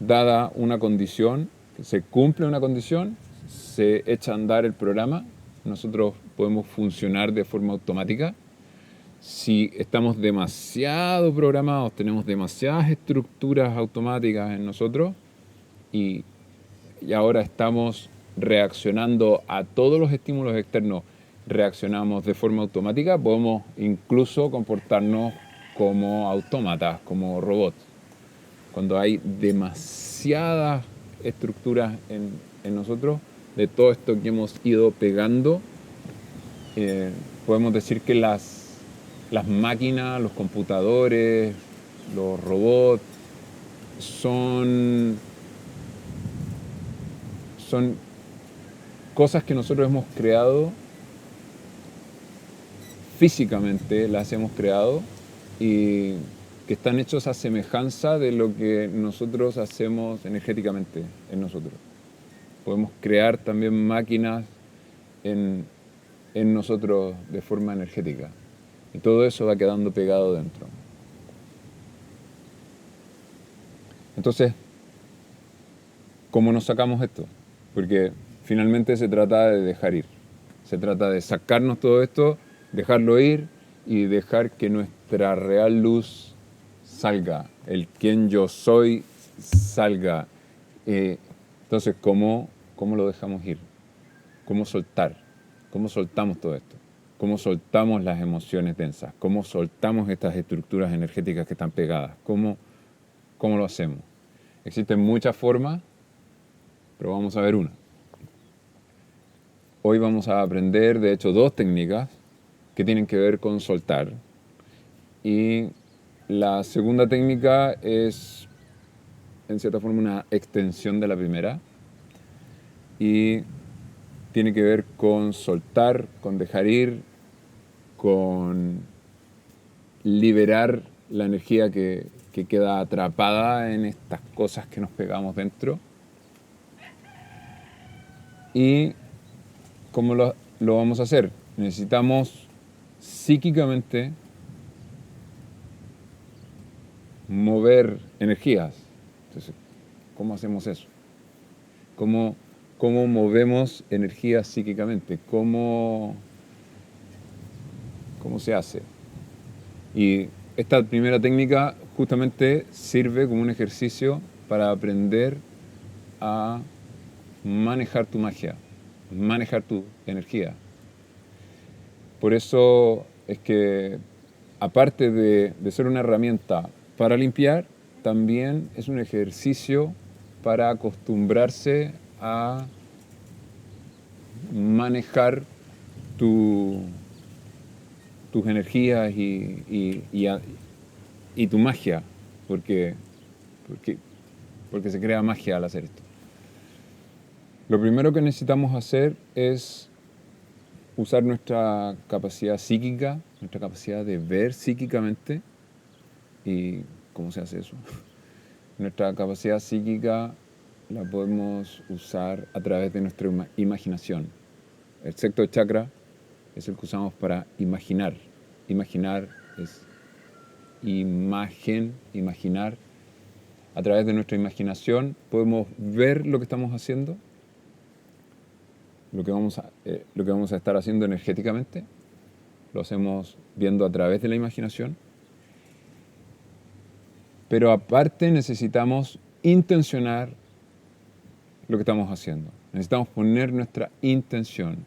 dada una condición, se cumple una condición, se echa a andar el programa, nosotros podemos funcionar de forma automática. Si estamos demasiado programados, tenemos demasiadas estructuras automáticas en nosotros y ahora estamos reaccionando a todos los estímulos externos, reaccionamos de forma automática, podemos incluso comportarnos como autómatas, como robots. Cuando hay demasiadas estructuras en nosotros, de todo esto que hemos ido pegando, podemos decir que las máquinas, los computadores, los robots, son cosas que nosotros hemos creado físicamente, las hemos creado y que están hechos a semejanza de lo que nosotros hacemos energéticamente en nosotros. Podemos crear también máquinas en nosotros de forma energética. Y todo eso va quedando pegado dentro. Entonces, ¿cómo nos sacamos esto? Porque finalmente se trata de dejar ir. Se trata de sacarnos todo esto, dejarlo ir y dejar que nuestra real luz salga, el quien yo soy salga. Entonces, ¿cómo lo dejamos ir? ¿Cómo soltar? ¿Cómo soltamos todo esto? ¿Cómo soltamos las emociones densas? ¿Cómo soltamos estas estructuras energéticas que están pegadas? ¿Cómo lo hacemos? Existen muchas formas, pero vamos a ver una. Hoy vamos a aprender, de hecho, 2 técnicas que tienen que ver con soltar. Y la segunda técnica es, en cierta forma, una extensión de la primera. Y tiene que ver con soltar, con dejar ir, con liberar la energía que queda atrapada en estas cosas que nos pegamos dentro. ¿Y cómo lo vamos a hacer? Necesitamos psíquicamente mover energías. Entonces, ¿cómo hacemos eso? ¿Cómo movemos energías psíquicamente? ¿Cómo se hace? Y esta primera técnica justamente sirve como un ejercicio para aprender a manejar tu magia, manejar tu energía. Por eso es que, aparte de ser una herramienta para limpiar, también es un ejercicio para acostumbrarse a manejar tus energías y tu magia, porque se crea magia al hacer esto. Lo primero que necesitamos hacer es usar nuestra capacidad psíquica, nuestra capacidad de ver psíquicamente. ¿Y cómo se hace eso? Nuestra capacidad psíquica la podemos usar a través de nuestra imaginación. El sexto chakra es el que usamos para imaginar. Imaginar es imaginar. A través de nuestra imaginación podemos ver lo que estamos haciendo, lo que vamos a estar haciendo energéticamente. Lo hacemos viendo a través de la imaginación. Pero aparte necesitamos intencionar lo que estamos haciendo. Necesitamos poner nuestra intención.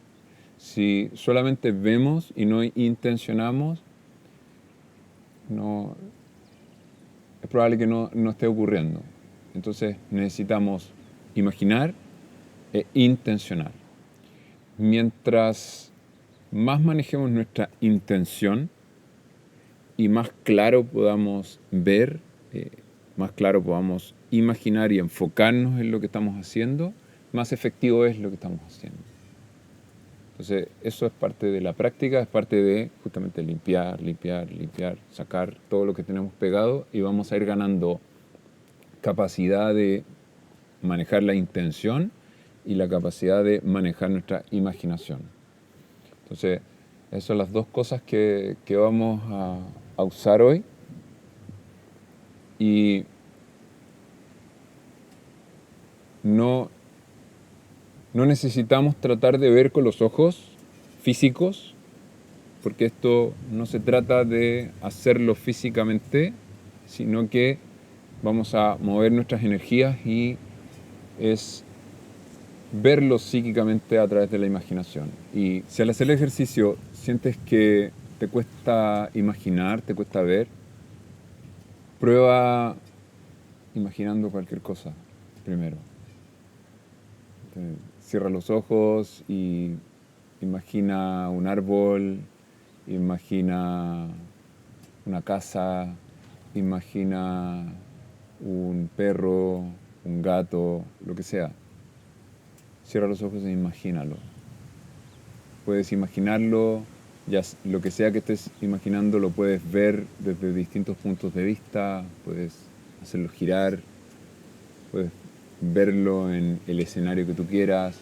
Si solamente vemos y no intencionamos, es probable que no esté ocurriendo. Entonces necesitamos imaginar e intencionar. Mientras más manejemos nuestra intención y más claro podamos ver, más claro podamos imaginar y enfocarnos en lo que estamos haciendo, más efectivo es lo que estamos haciendo. Entonces, eso es parte de la práctica, es parte de justamente limpiar, sacar todo lo que tenemos pegado y vamos a ir ganando capacidad de manejar la intención y la capacidad de manejar nuestra imaginación. Entonces, esas son las dos cosas que vamos a usar hoy. Y no necesitamos tratar de ver con los ojos físicos, porque esto no se trata de hacerlo físicamente, sino que vamos a mover nuestras energías y es verlo psíquicamente a través de la imaginación. Y si al hacer el ejercicio sientes que te cuesta imaginar, te cuesta ver, prueba imaginando cualquier cosa primero. Cierra los ojos y imagina un árbol, imagina una casa, imagina un perro, un gato, lo que sea. Cierra los ojos e imagínalo. Puedes imaginarlo, ya lo que sea que estés imaginando lo puedes ver desde distintos puntos de vista, puedes hacerlo girar, puedes verlo en el escenario que tú quieras.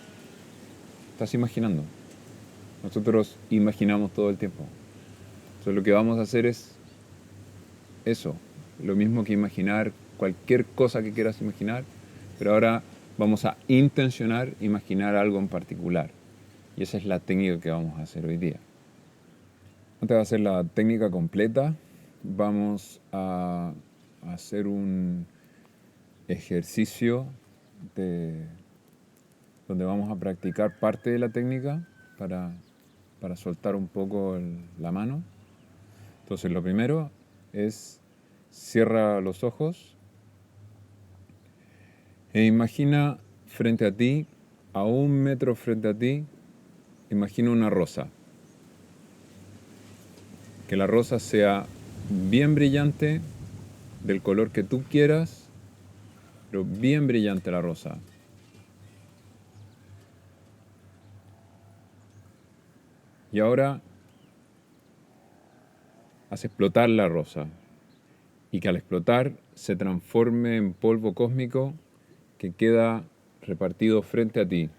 Estás imaginando. Nosotros imaginamos todo el tiempo. Entonces lo que vamos a hacer es eso, lo mismo que imaginar cualquier cosa que quieras imaginar, pero ahora vamos a intencionar imaginar algo en particular. Y esa es la técnica que vamos a hacer hoy día. Antes de hacer la técnica completa, vamos a hacer un ejercicio donde vamos a practicar parte de la técnica para soltar un poco la mano. Entonces lo primero es cierra los ojos e imagina frente a ti, a 1 metro frente a ti, imagina una rosa. Que la rosa sea bien brillante, del color que tú quieras, pero bien brillante la rosa. Y ahora haz explotar la rosa y que al explotar se transforme en polvo cósmico que queda repartido frente a ti.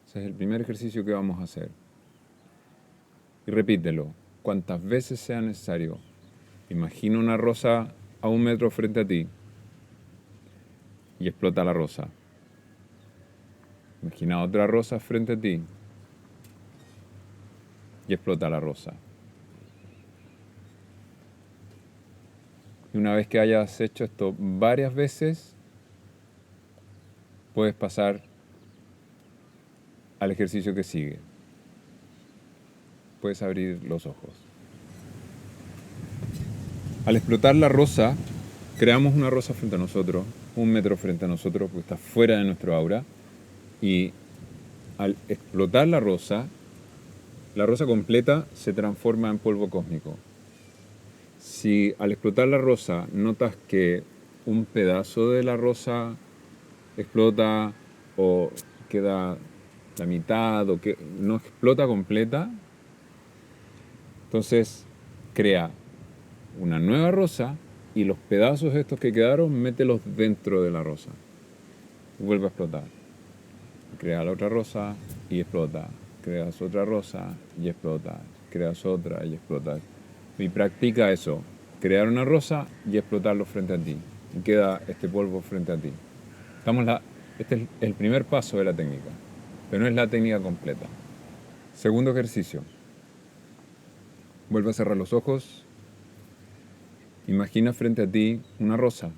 Ese es el primer ejercicio que vamos a hacer. Y repítelo cuantas veces sea necesario. Imagina una rosa a 1 metro frente a ti y explota la rosa. Imagina otra rosa frente a ti y explota la rosa. Y una vez que hayas hecho esto varias veces, puedes pasar al ejercicio que sigue. Puedes abrir los ojos. Al explotar la rosa, creamos una rosa frente a nosotros, 1 metro frente a nosotros, porque está fuera de nuestro aura. Y al explotar la rosa completa se transforma en polvo cósmico. Si al explotar la rosa notas que un pedazo de la rosa explota o queda la mitad o que no explota completa, entonces crea una nueva rosa y los pedazos estos que quedaron, mételos dentro de la rosa. Vuelve a explotar. Crea la otra rosa y explota. Creas otra rosa y explota. Creas otra y explota. Y practica eso. Crear una rosa y explotarlo frente a ti. Y queda este polvo frente a ti. Este es el primer paso de la técnica, pero no es la técnica completa. Segundo ejercicio. Vuelve a cerrar los ojos. Imagina frente a ti una rosa.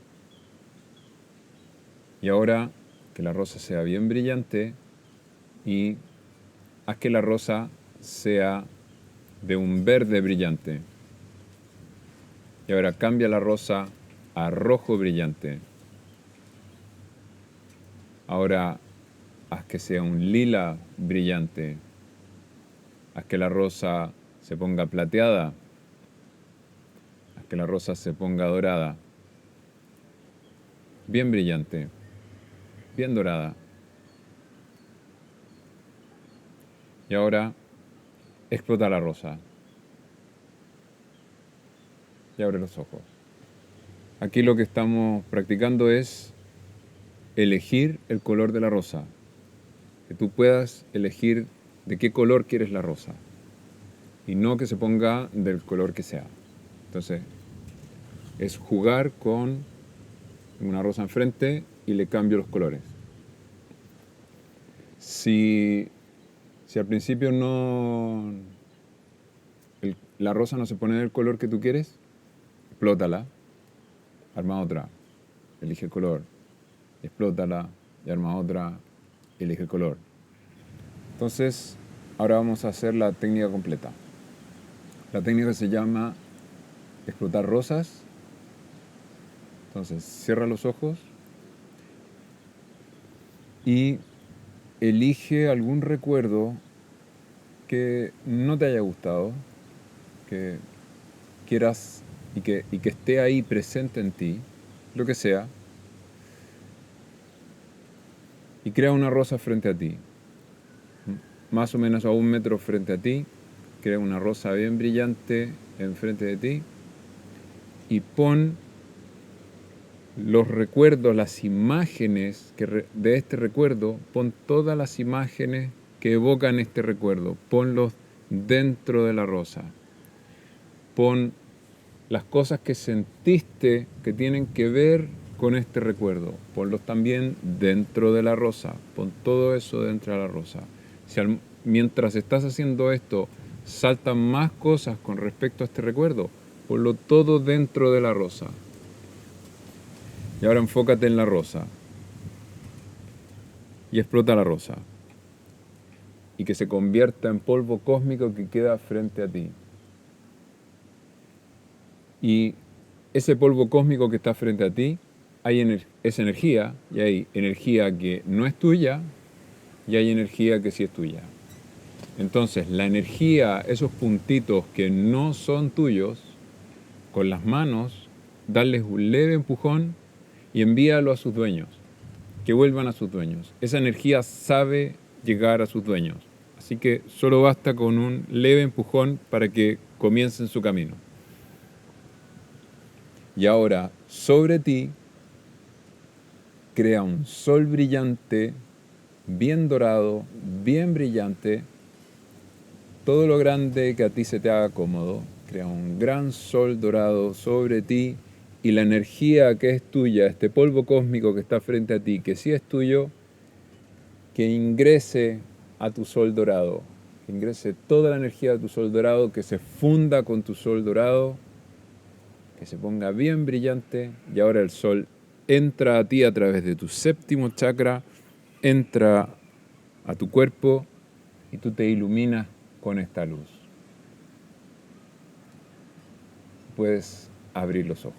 Y ahora que la rosa sea bien brillante y haz que la rosa sea de un verde brillante. Y ahora cambia la rosa a rojo brillante. Ahora haz que sea un lila brillante. Haz que la rosa se ponga plateada. Haz que la rosa se ponga dorada. Bien brillante. Bien dorada. Y ahora explota la rosa. Y abre los ojos. Aquí lo que estamos practicando es elegir el color de la rosa. Que tú puedas elegir de qué color quieres la rosa. Y no que se ponga del color que sea. Entonces, es jugar con una rosa enfrente y le cambio los colores. Si al principio la rosa no se pone del color que tú quieres, explótala, arma otra, elige el color, explótala y arma otra, elige el color. Entonces, ahora vamos a hacer la técnica completa. La técnica se llama explotar rosas. Entonces, cierra los ojos y elige algún recuerdo que no te haya gustado, que quieras y que esté ahí presente en ti, lo que sea, y crea una rosa frente a ti, más o menos a 1 metro frente a ti. Crea una rosa bien brillante enfrente de ti y pon los recuerdos, las imágenes de este recuerdo, pon todas las imágenes que evocan este recuerdo, ponlos dentro de la rosa. Pon las cosas que sentiste que tienen que ver con este recuerdo, ponlos también dentro de la rosa, pon todo eso dentro de la rosa. Mientras estás haciendo esto, saltan más cosas con respecto a este recuerdo, ponlo todo dentro de la rosa. Y ahora enfócate en la rosa y explota la rosa y que se convierta en polvo cósmico que queda frente a ti. Y ese polvo cósmico que está frente a ti, es energía, y hay energía que no es tuya y hay energía que sí es tuya. Entonces, la energía, esos puntitos que no son tuyos, con las manos, darles un leve empujón y envíalo a sus dueños, que vuelvan a sus dueños. Esa energía sabe llegar a sus dueños, así que solo basta con un leve empujón para que comiencen su camino. Y ahora, sobre ti, crea un sol brillante, bien dorado, bien brillante, todo lo grande que a ti se te haga cómodo. Crea un gran sol dorado sobre ti y la energía que es tuya, este polvo cósmico que está frente a ti, que sí es tuyo, que ingrese a tu sol dorado, que ingrese toda la energía de tu sol dorado, que se funda con tu sol dorado, que se ponga bien brillante. Y ahora el sol entra a ti a través de tu séptimo chakra, entra a tu cuerpo y tú te iluminas con esta luz. Puedes abrir los ojos.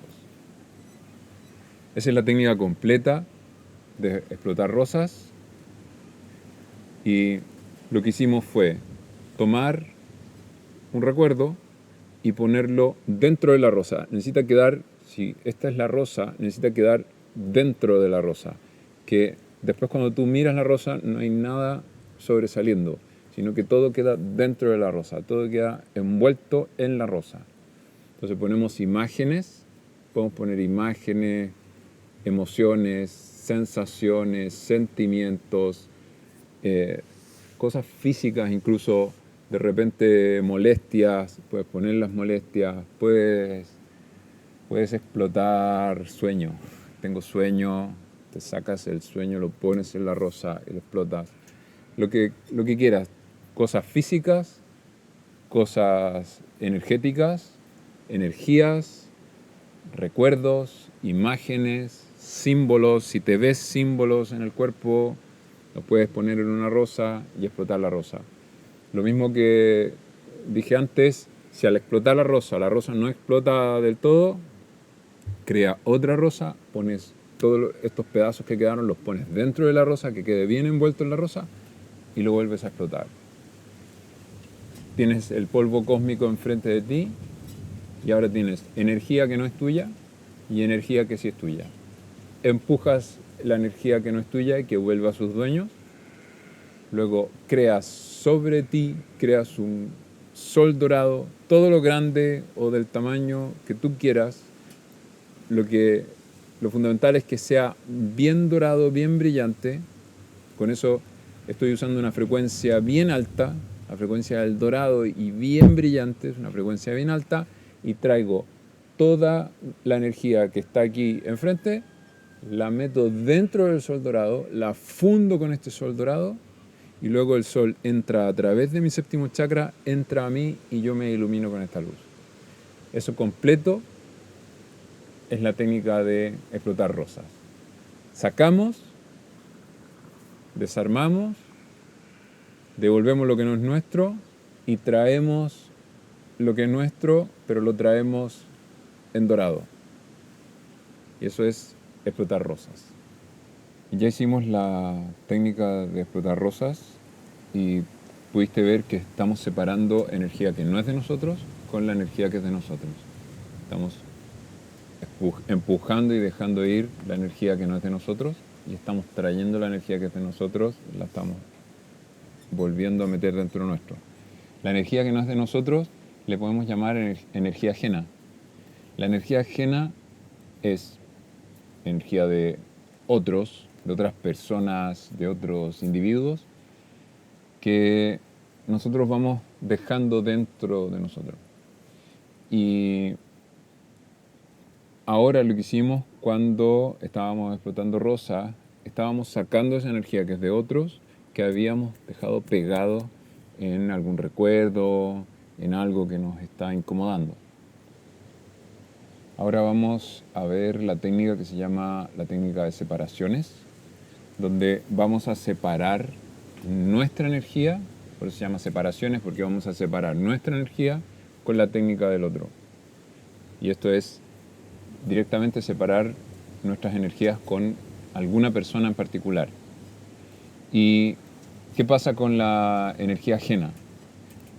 Esa es la técnica completa de explotar rosas. Y lo que hicimos fue tomar un recuerdo y ponerlo dentro de la rosa. Necesita quedar, si esta es la rosa, necesita quedar dentro de la rosa. Que después cuando tú miras la rosa no hay nada sobresaliendo, sino que todo queda dentro de la rosa, todo queda envuelto en la rosa. Entonces ponemos imágenes, podemos poner imágenes, emociones, sensaciones, sentimientos, cosas físicas, incluso de repente molestias, puedes poner las molestias, puedes explotar sueño. Tengo sueño, te sacas el sueño, lo pones en la rosa y lo explotas. Lo que quieras, cosas físicas, cosas energéticas, energías, recuerdos, imágenes, símbolos. Si te ves símbolos en el cuerpo, los puedes poner en una rosa y explotar la rosa. Lo mismo que dije antes, si al explotar la rosa no explota del todo, crea otra rosa, pones todos estos pedazos que quedaron, los pones dentro de la rosa, que quede bien envuelto en la rosa, y lo vuelves a explotar. Tienes el polvo cósmico enfrente de ti, y ahora tienes energía que no es tuya y energía que sí es tuya. Empujas la energía que no es tuya y que vuelva a sus dueños, luego creas sobre ti, creas un sol dorado, todo lo grande o del tamaño que tú quieras. Lo fundamental es que sea bien dorado, bien brillante. Con eso estoy usando una frecuencia bien alta, la frecuencia del dorado y bien brillante, es una frecuencia bien alta, y traigo toda la energía que está aquí enfrente, la meto dentro del sol dorado, la fundo con este sol dorado, y luego el sol entra a través de mi séptimo chakra, entra a mí y yo me ilumino con esta luz. Eso completo es la técnica de explotar rosas. Sacamos, desarmamos, devolvemos lo que no es nuestro y traemos lo que es nuestro, pero lo traemos en dorado. Y eso es explotar rosas. Ya hicimos la técnica de explotar rosas y pudiste ver que estamos separando energía que no es de nosotros con la energía que es de nosotros. Estamos empujando y dejando ir la energía que no es de nosotros y estamos trayendo la energía que es de nosotros y la estamos volviendo a meter dentro nuestro. La energía que no es de nosotros le podemos llamar energía ajena. La energía ajena es energía de otros, de otras personas, de otros individuos que nosotros vamos dejando dentro de nosotros. Y ahora lo que hicimos cuando estábamos explotando rosa, estábamos sacando esa energía que es de otros, que habíamos dejado pegado en algún recuerdo, en algo que nos está incomodando. Ahora vamos a ver la técnica que se llama la técnica de separaciones, donde vamos a separar nuestra energía, por eso se llama separaciones, porque vamos a separar nuestra energía con la técnica del otro. Y esto es directamente separar nuestras energías con alguna persona en particular. ¿Y qué pasa con la energía ajena?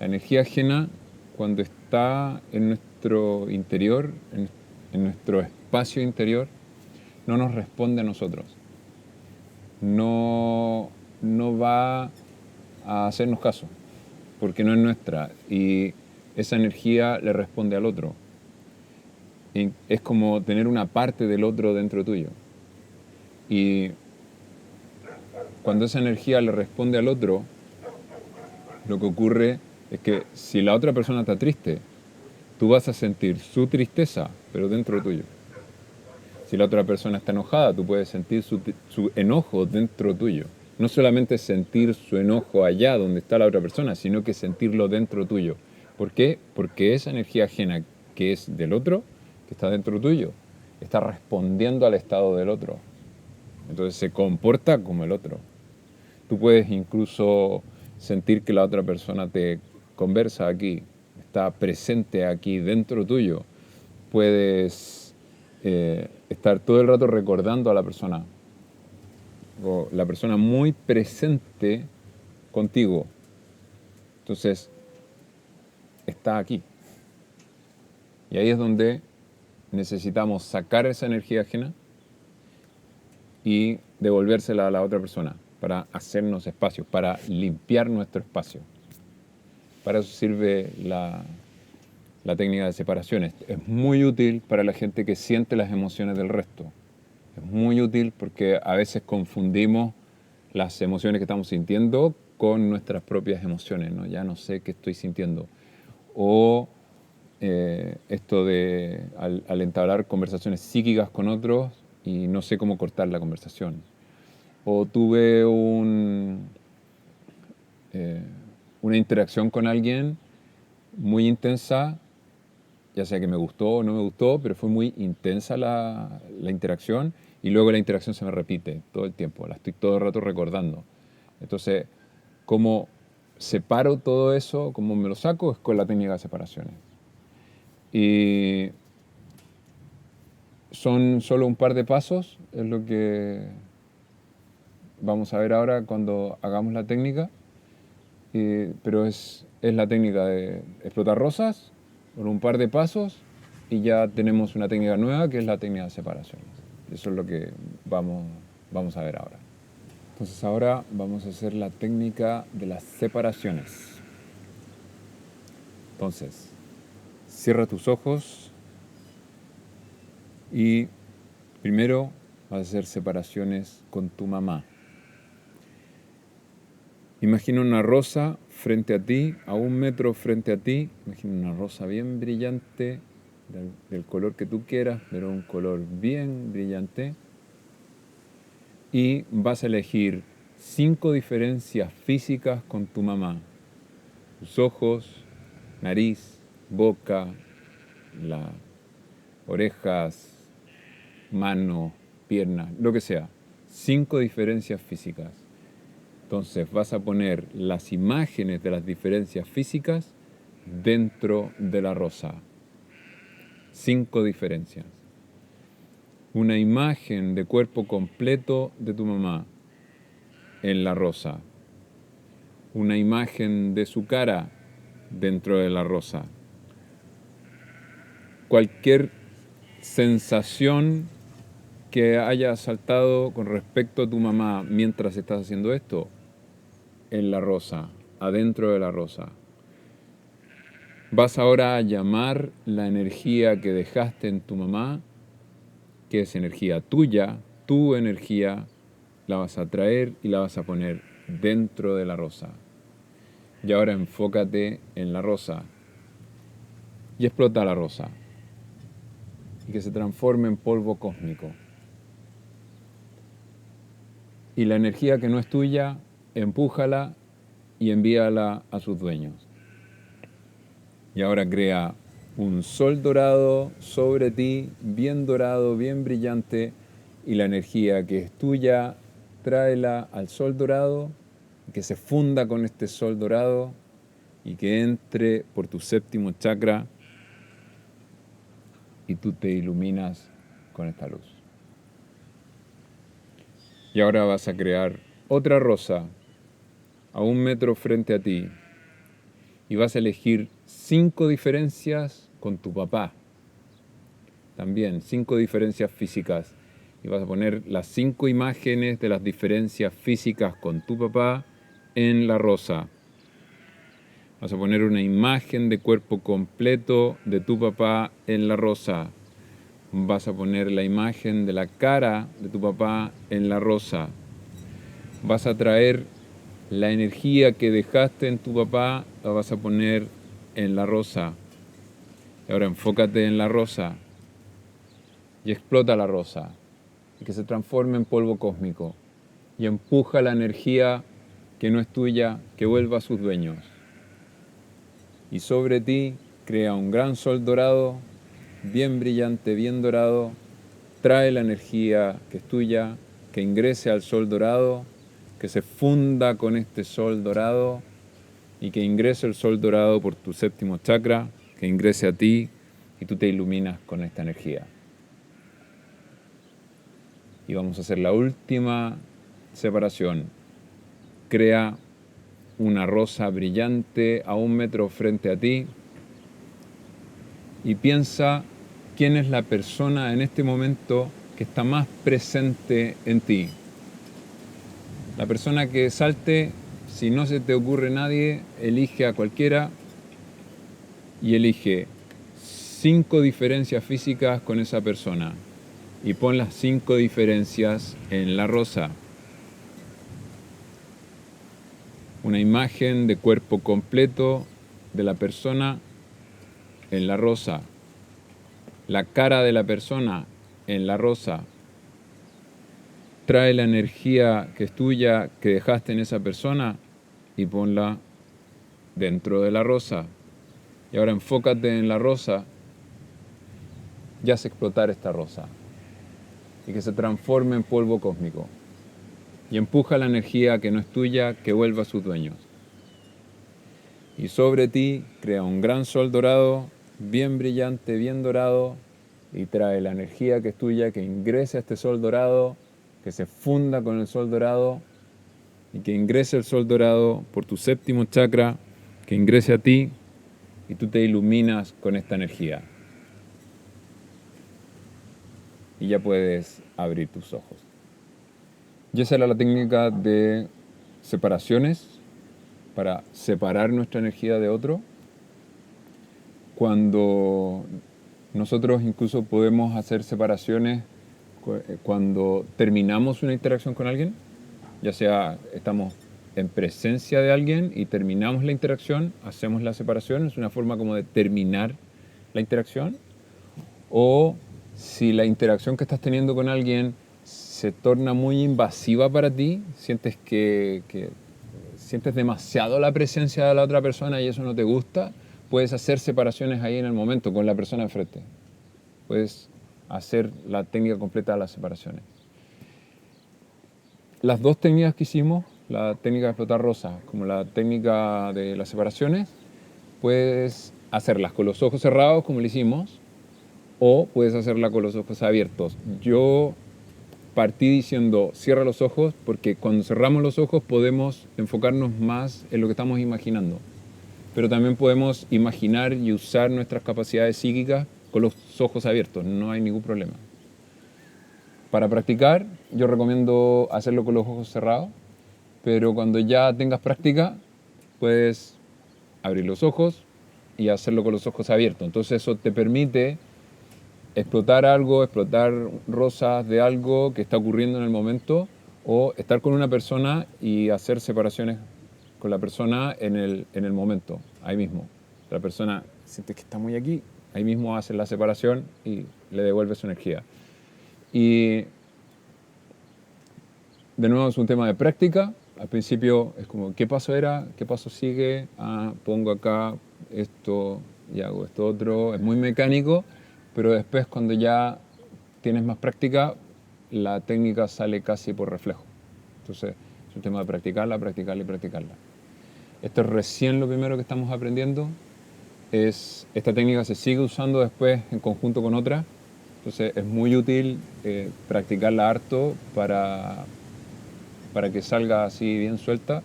La energía ajena, cuando está en nuestro interior, en nuestro espacio interior, no nos responde a nosotros. No va a hacernos caso, porque no es nuestra. Y esa energía le responde al otro. Y es como tener una parte del otro dentro tuyo. Y cuando esa energía le responde al otro, lo que ocurre es que si la otra persona está triste, tú vas a sentir su tristeza, pero dentro tuyo. Si la otra persona está enojada, tú puedes sentir su enojo dentro tuyo. No solamente sentir su enojo allá donde está la otra persona, sino que sentirlo dentro tuyo. ¿Por qué? Porque esa energía ajena que es del otro, que está dentro tuyo, está respondiendo al estado del otro. Entonces se comporta como el otro. Tú puedes incluso sentir que la otra persona te conversa aquí, está presente aquí dentro tuyo. Puedes estar todo el rato recordando a la persona, o la persona muy presente contigo. Entonces, está aquí. Y ahí es donde necesitamos sacar esa energía ajena y devolvérsela a la otra persona para hacernos espacio, para limpiar nuestro espacio. Para eso sirve la técnica de separaciones. Es muy útil para la gente que siente las emociones del resto. Es muy útil porque a veces confundimos las emociones que estamos sintiendo con nuestras propias emociones, ¿no? Ya no sé qué estoy sintiendo. O esto de al entablar conversaciones psíquicas con otros y no sé cómo cortar la conversación. O tuve una interacción con alguien muy intensa, ya sea que me gustó o no me gustó, pero fue muy intensa la interacción y luego la interacción se me repite todo el tiempo, la estoy todo el rato recordando. Entonces, ¿cómo separo todo eso? ¿Cómo me lo saco? Es con la técnica de separaciones. Y son solo un par de pasos, es lo que vamos a ver ahora cuando hagamos la técnica, pero es la técnica de explotar rosas con un par de pasos y ya tenemos una técnica nueva que es la técnica de separaciones. Eso es lo que vamos a ver ahora. Entonces ahora vamos a hacer la técnica de las separaciones. Entonces, cierra tus ojos y primero vas a hacer separaciones con tu mamá. Imagina una rosa frente a ti, a 1 metro frente a ti. Imagina una rosa bien brillante, del color que tú quieras, pero un color bien brillante. Y vas a elegir 5 diferencias físicas con tu mamá. Tus ojos, nariz, boca, las orejas, mano, piernas, lo que sea. 5 diferencias físicas. Entonces vas a poner las imágenes de las diferencias físicas dentro de la rosa. 5 diferencias. Una imagen de cuerpo completo de tu mamá en la rosa. Una imagen de su cara dentro de la rosa. Cualquier sensación que haya saltado con respecto a tu mamá mientras estás haciendo esto, en la rosa, adentro de la rosa. Vas ahora a llamar la energía que dejaste en tu mamá, que es energía tuya, tu energía, la vas a traer y la vas a poner dentro de la rosa. Y ahora enfócate en la rosa y explota la rosa y que se transforme en polvo cósmico. Y la energía que no es tuya, empújala y envíala a sus dueños. Y ahora crea un sol dorado sobre ti, bien dorado, bien brillante, y la energía que es tuya, tráela al sol dorado, que se funda con este sol dorado y que entre por tu séptimo chakra y tú te iluminas con esta luz. Y ahora vas a crear otra rosa a 1 metro frente a ti y vas a elegir 5 diferencias con tu papá. También 5 diferencias físicas. Y vas a poner las 5 imágenes de las diferencias físicas con tu papá en la rosa. Vas a poner una imagen de cuerpo completo de tu papá en la rosa. Vas a poner la imagen de la cara de tu papá en la rosa. Vas a traer la energía que dejaste en tu papá, la vas a poner en la rosa. Y ahora enfócate en la rosa y explota la rosa y que se transforme en polvo cósmico y empuja la energía que no es tuya, que vuelva a sus dueños. Y sobre ti crea un gran sol dorado, bien brillante, bien dorado, trae la energía que es tuya, que ingrese al sol dorado, que se funda con este sol dorado y que ingrese el sol dorado por tu séptimo chakra, que ingrese a ti y tú te iluminas con esta energía. Y vamos a hacer la última separación. Crea una rosa brillante a 1 metro frente a ti y piensa quién es la persona en este momento que está más presente en ti. La persona que salte, si no se te ocurre nadie, elige a cualquiera y elige 5 diferencias físicas con esa persona y pon las 5 diferencias en la rosa. Una imagen de cuerpo completo de la persona en la rosa. La cara de la persona en la rosa. Trae la energía que es tuya, que dejaste en esa persona y ponla dentro de la rosa. Y ahora enfócate en la rosa y haz explotar esta rosa y que se transforme en polvo cósmico. Y empuja la energía que no es tuya, que vuelva a sus dueños. Y sobre ti crea un gran sol dorado, bien brillante, bien dorado, y trae la energía que es tuya, que ingrese a este sol dorado, que se funda con el sol dorado, y que ingrese el sol dorado por tu séptimo chakra, que ingrese a ti, y tú te iluminas con esta energía. Y ya puedes abrir tus ojos. Y esa era la técnica de separaciones, para separar nuestra energía de otro, cuando nosotros incluso podemos hacer separaciones cuando terminamos una interacción con alguien, ya sea estamos en presencia de alguien y terminamos la interacción, hacemos la separación, es una forma como de terminar la interacción, o si la interacción que estás teniendo con alguien se torna muy invasiva para ti, sientes que sientes demasiado la presencia de la otra persona y eso no te gusta, puedes hacer separaciones ahí en el momento con la persona enfrente. Puedes hacer la técnica completa de las separaciones. Las dos técnicas que hicimos, la técnica de explotar rosas como la técnica de las separaciones, puedes hacerlas con los ojos cerrados como lo hicimos, o puedes hacerla con los ojos abiertos. Yo partí diciendo cierra los ojos porque cuando cerramos los ojos podemos enfocarnos más en lo que estamos imaginando. Pero también podemos imaginar y usar nuestras capacidades psíquicas con los ojos abiertos, no hay ningún problema. Para practicar, yo recomiendo hacerlo con los ojos cerrados, pero cuando ya tengas práctica, puedes abrir los ojos y hacerlo con los ojos abiertos. Entonces eso te permite explotar algo, explotar rosas de algo que está ocurriendo en el momento, o estar con una persona y hacer separaciones con la persona en el momento, ahí mismo. La persona siente que está muy aquí, ahí mismo haces la separación y le devuelves su energía. Y de nuevo es un tema de práctica. Al principio es como, ¿qué paso era? ¿Qué paso sigue? Ah, pongo acá esto y hago esto otro. Es muy mecánico, pero después cuando ya tienes más práctica, la técnica sale casi por reflejo. Entonces es un tema de practicarla, practicarla y practicarla. Esto es recién lo primero que estamos aprendiendo. Esta técnica se sigue usando después en conjunto con otras. Entonces es muy útil practicarla harto para que salga así bien suelta,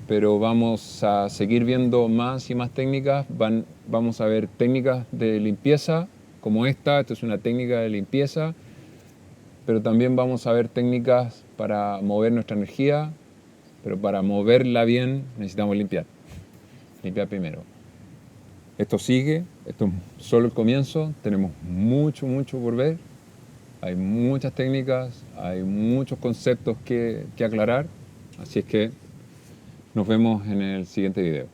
pero vamos a seguir viendo más y más técnicas. Vamos a ver técnicas de limpieza como esta es una técnica de limpieza, pero también vamos a ver técnicas para mover nuestra energía, pero para moverla bien necesitamos limpiar primero. Esto sigue, esto es solo el comienzo, tenemos mucho por ver. Hay muchas técnicas, hay muchos conceptos que aclarar, así es que nos vemos en el siguiente video.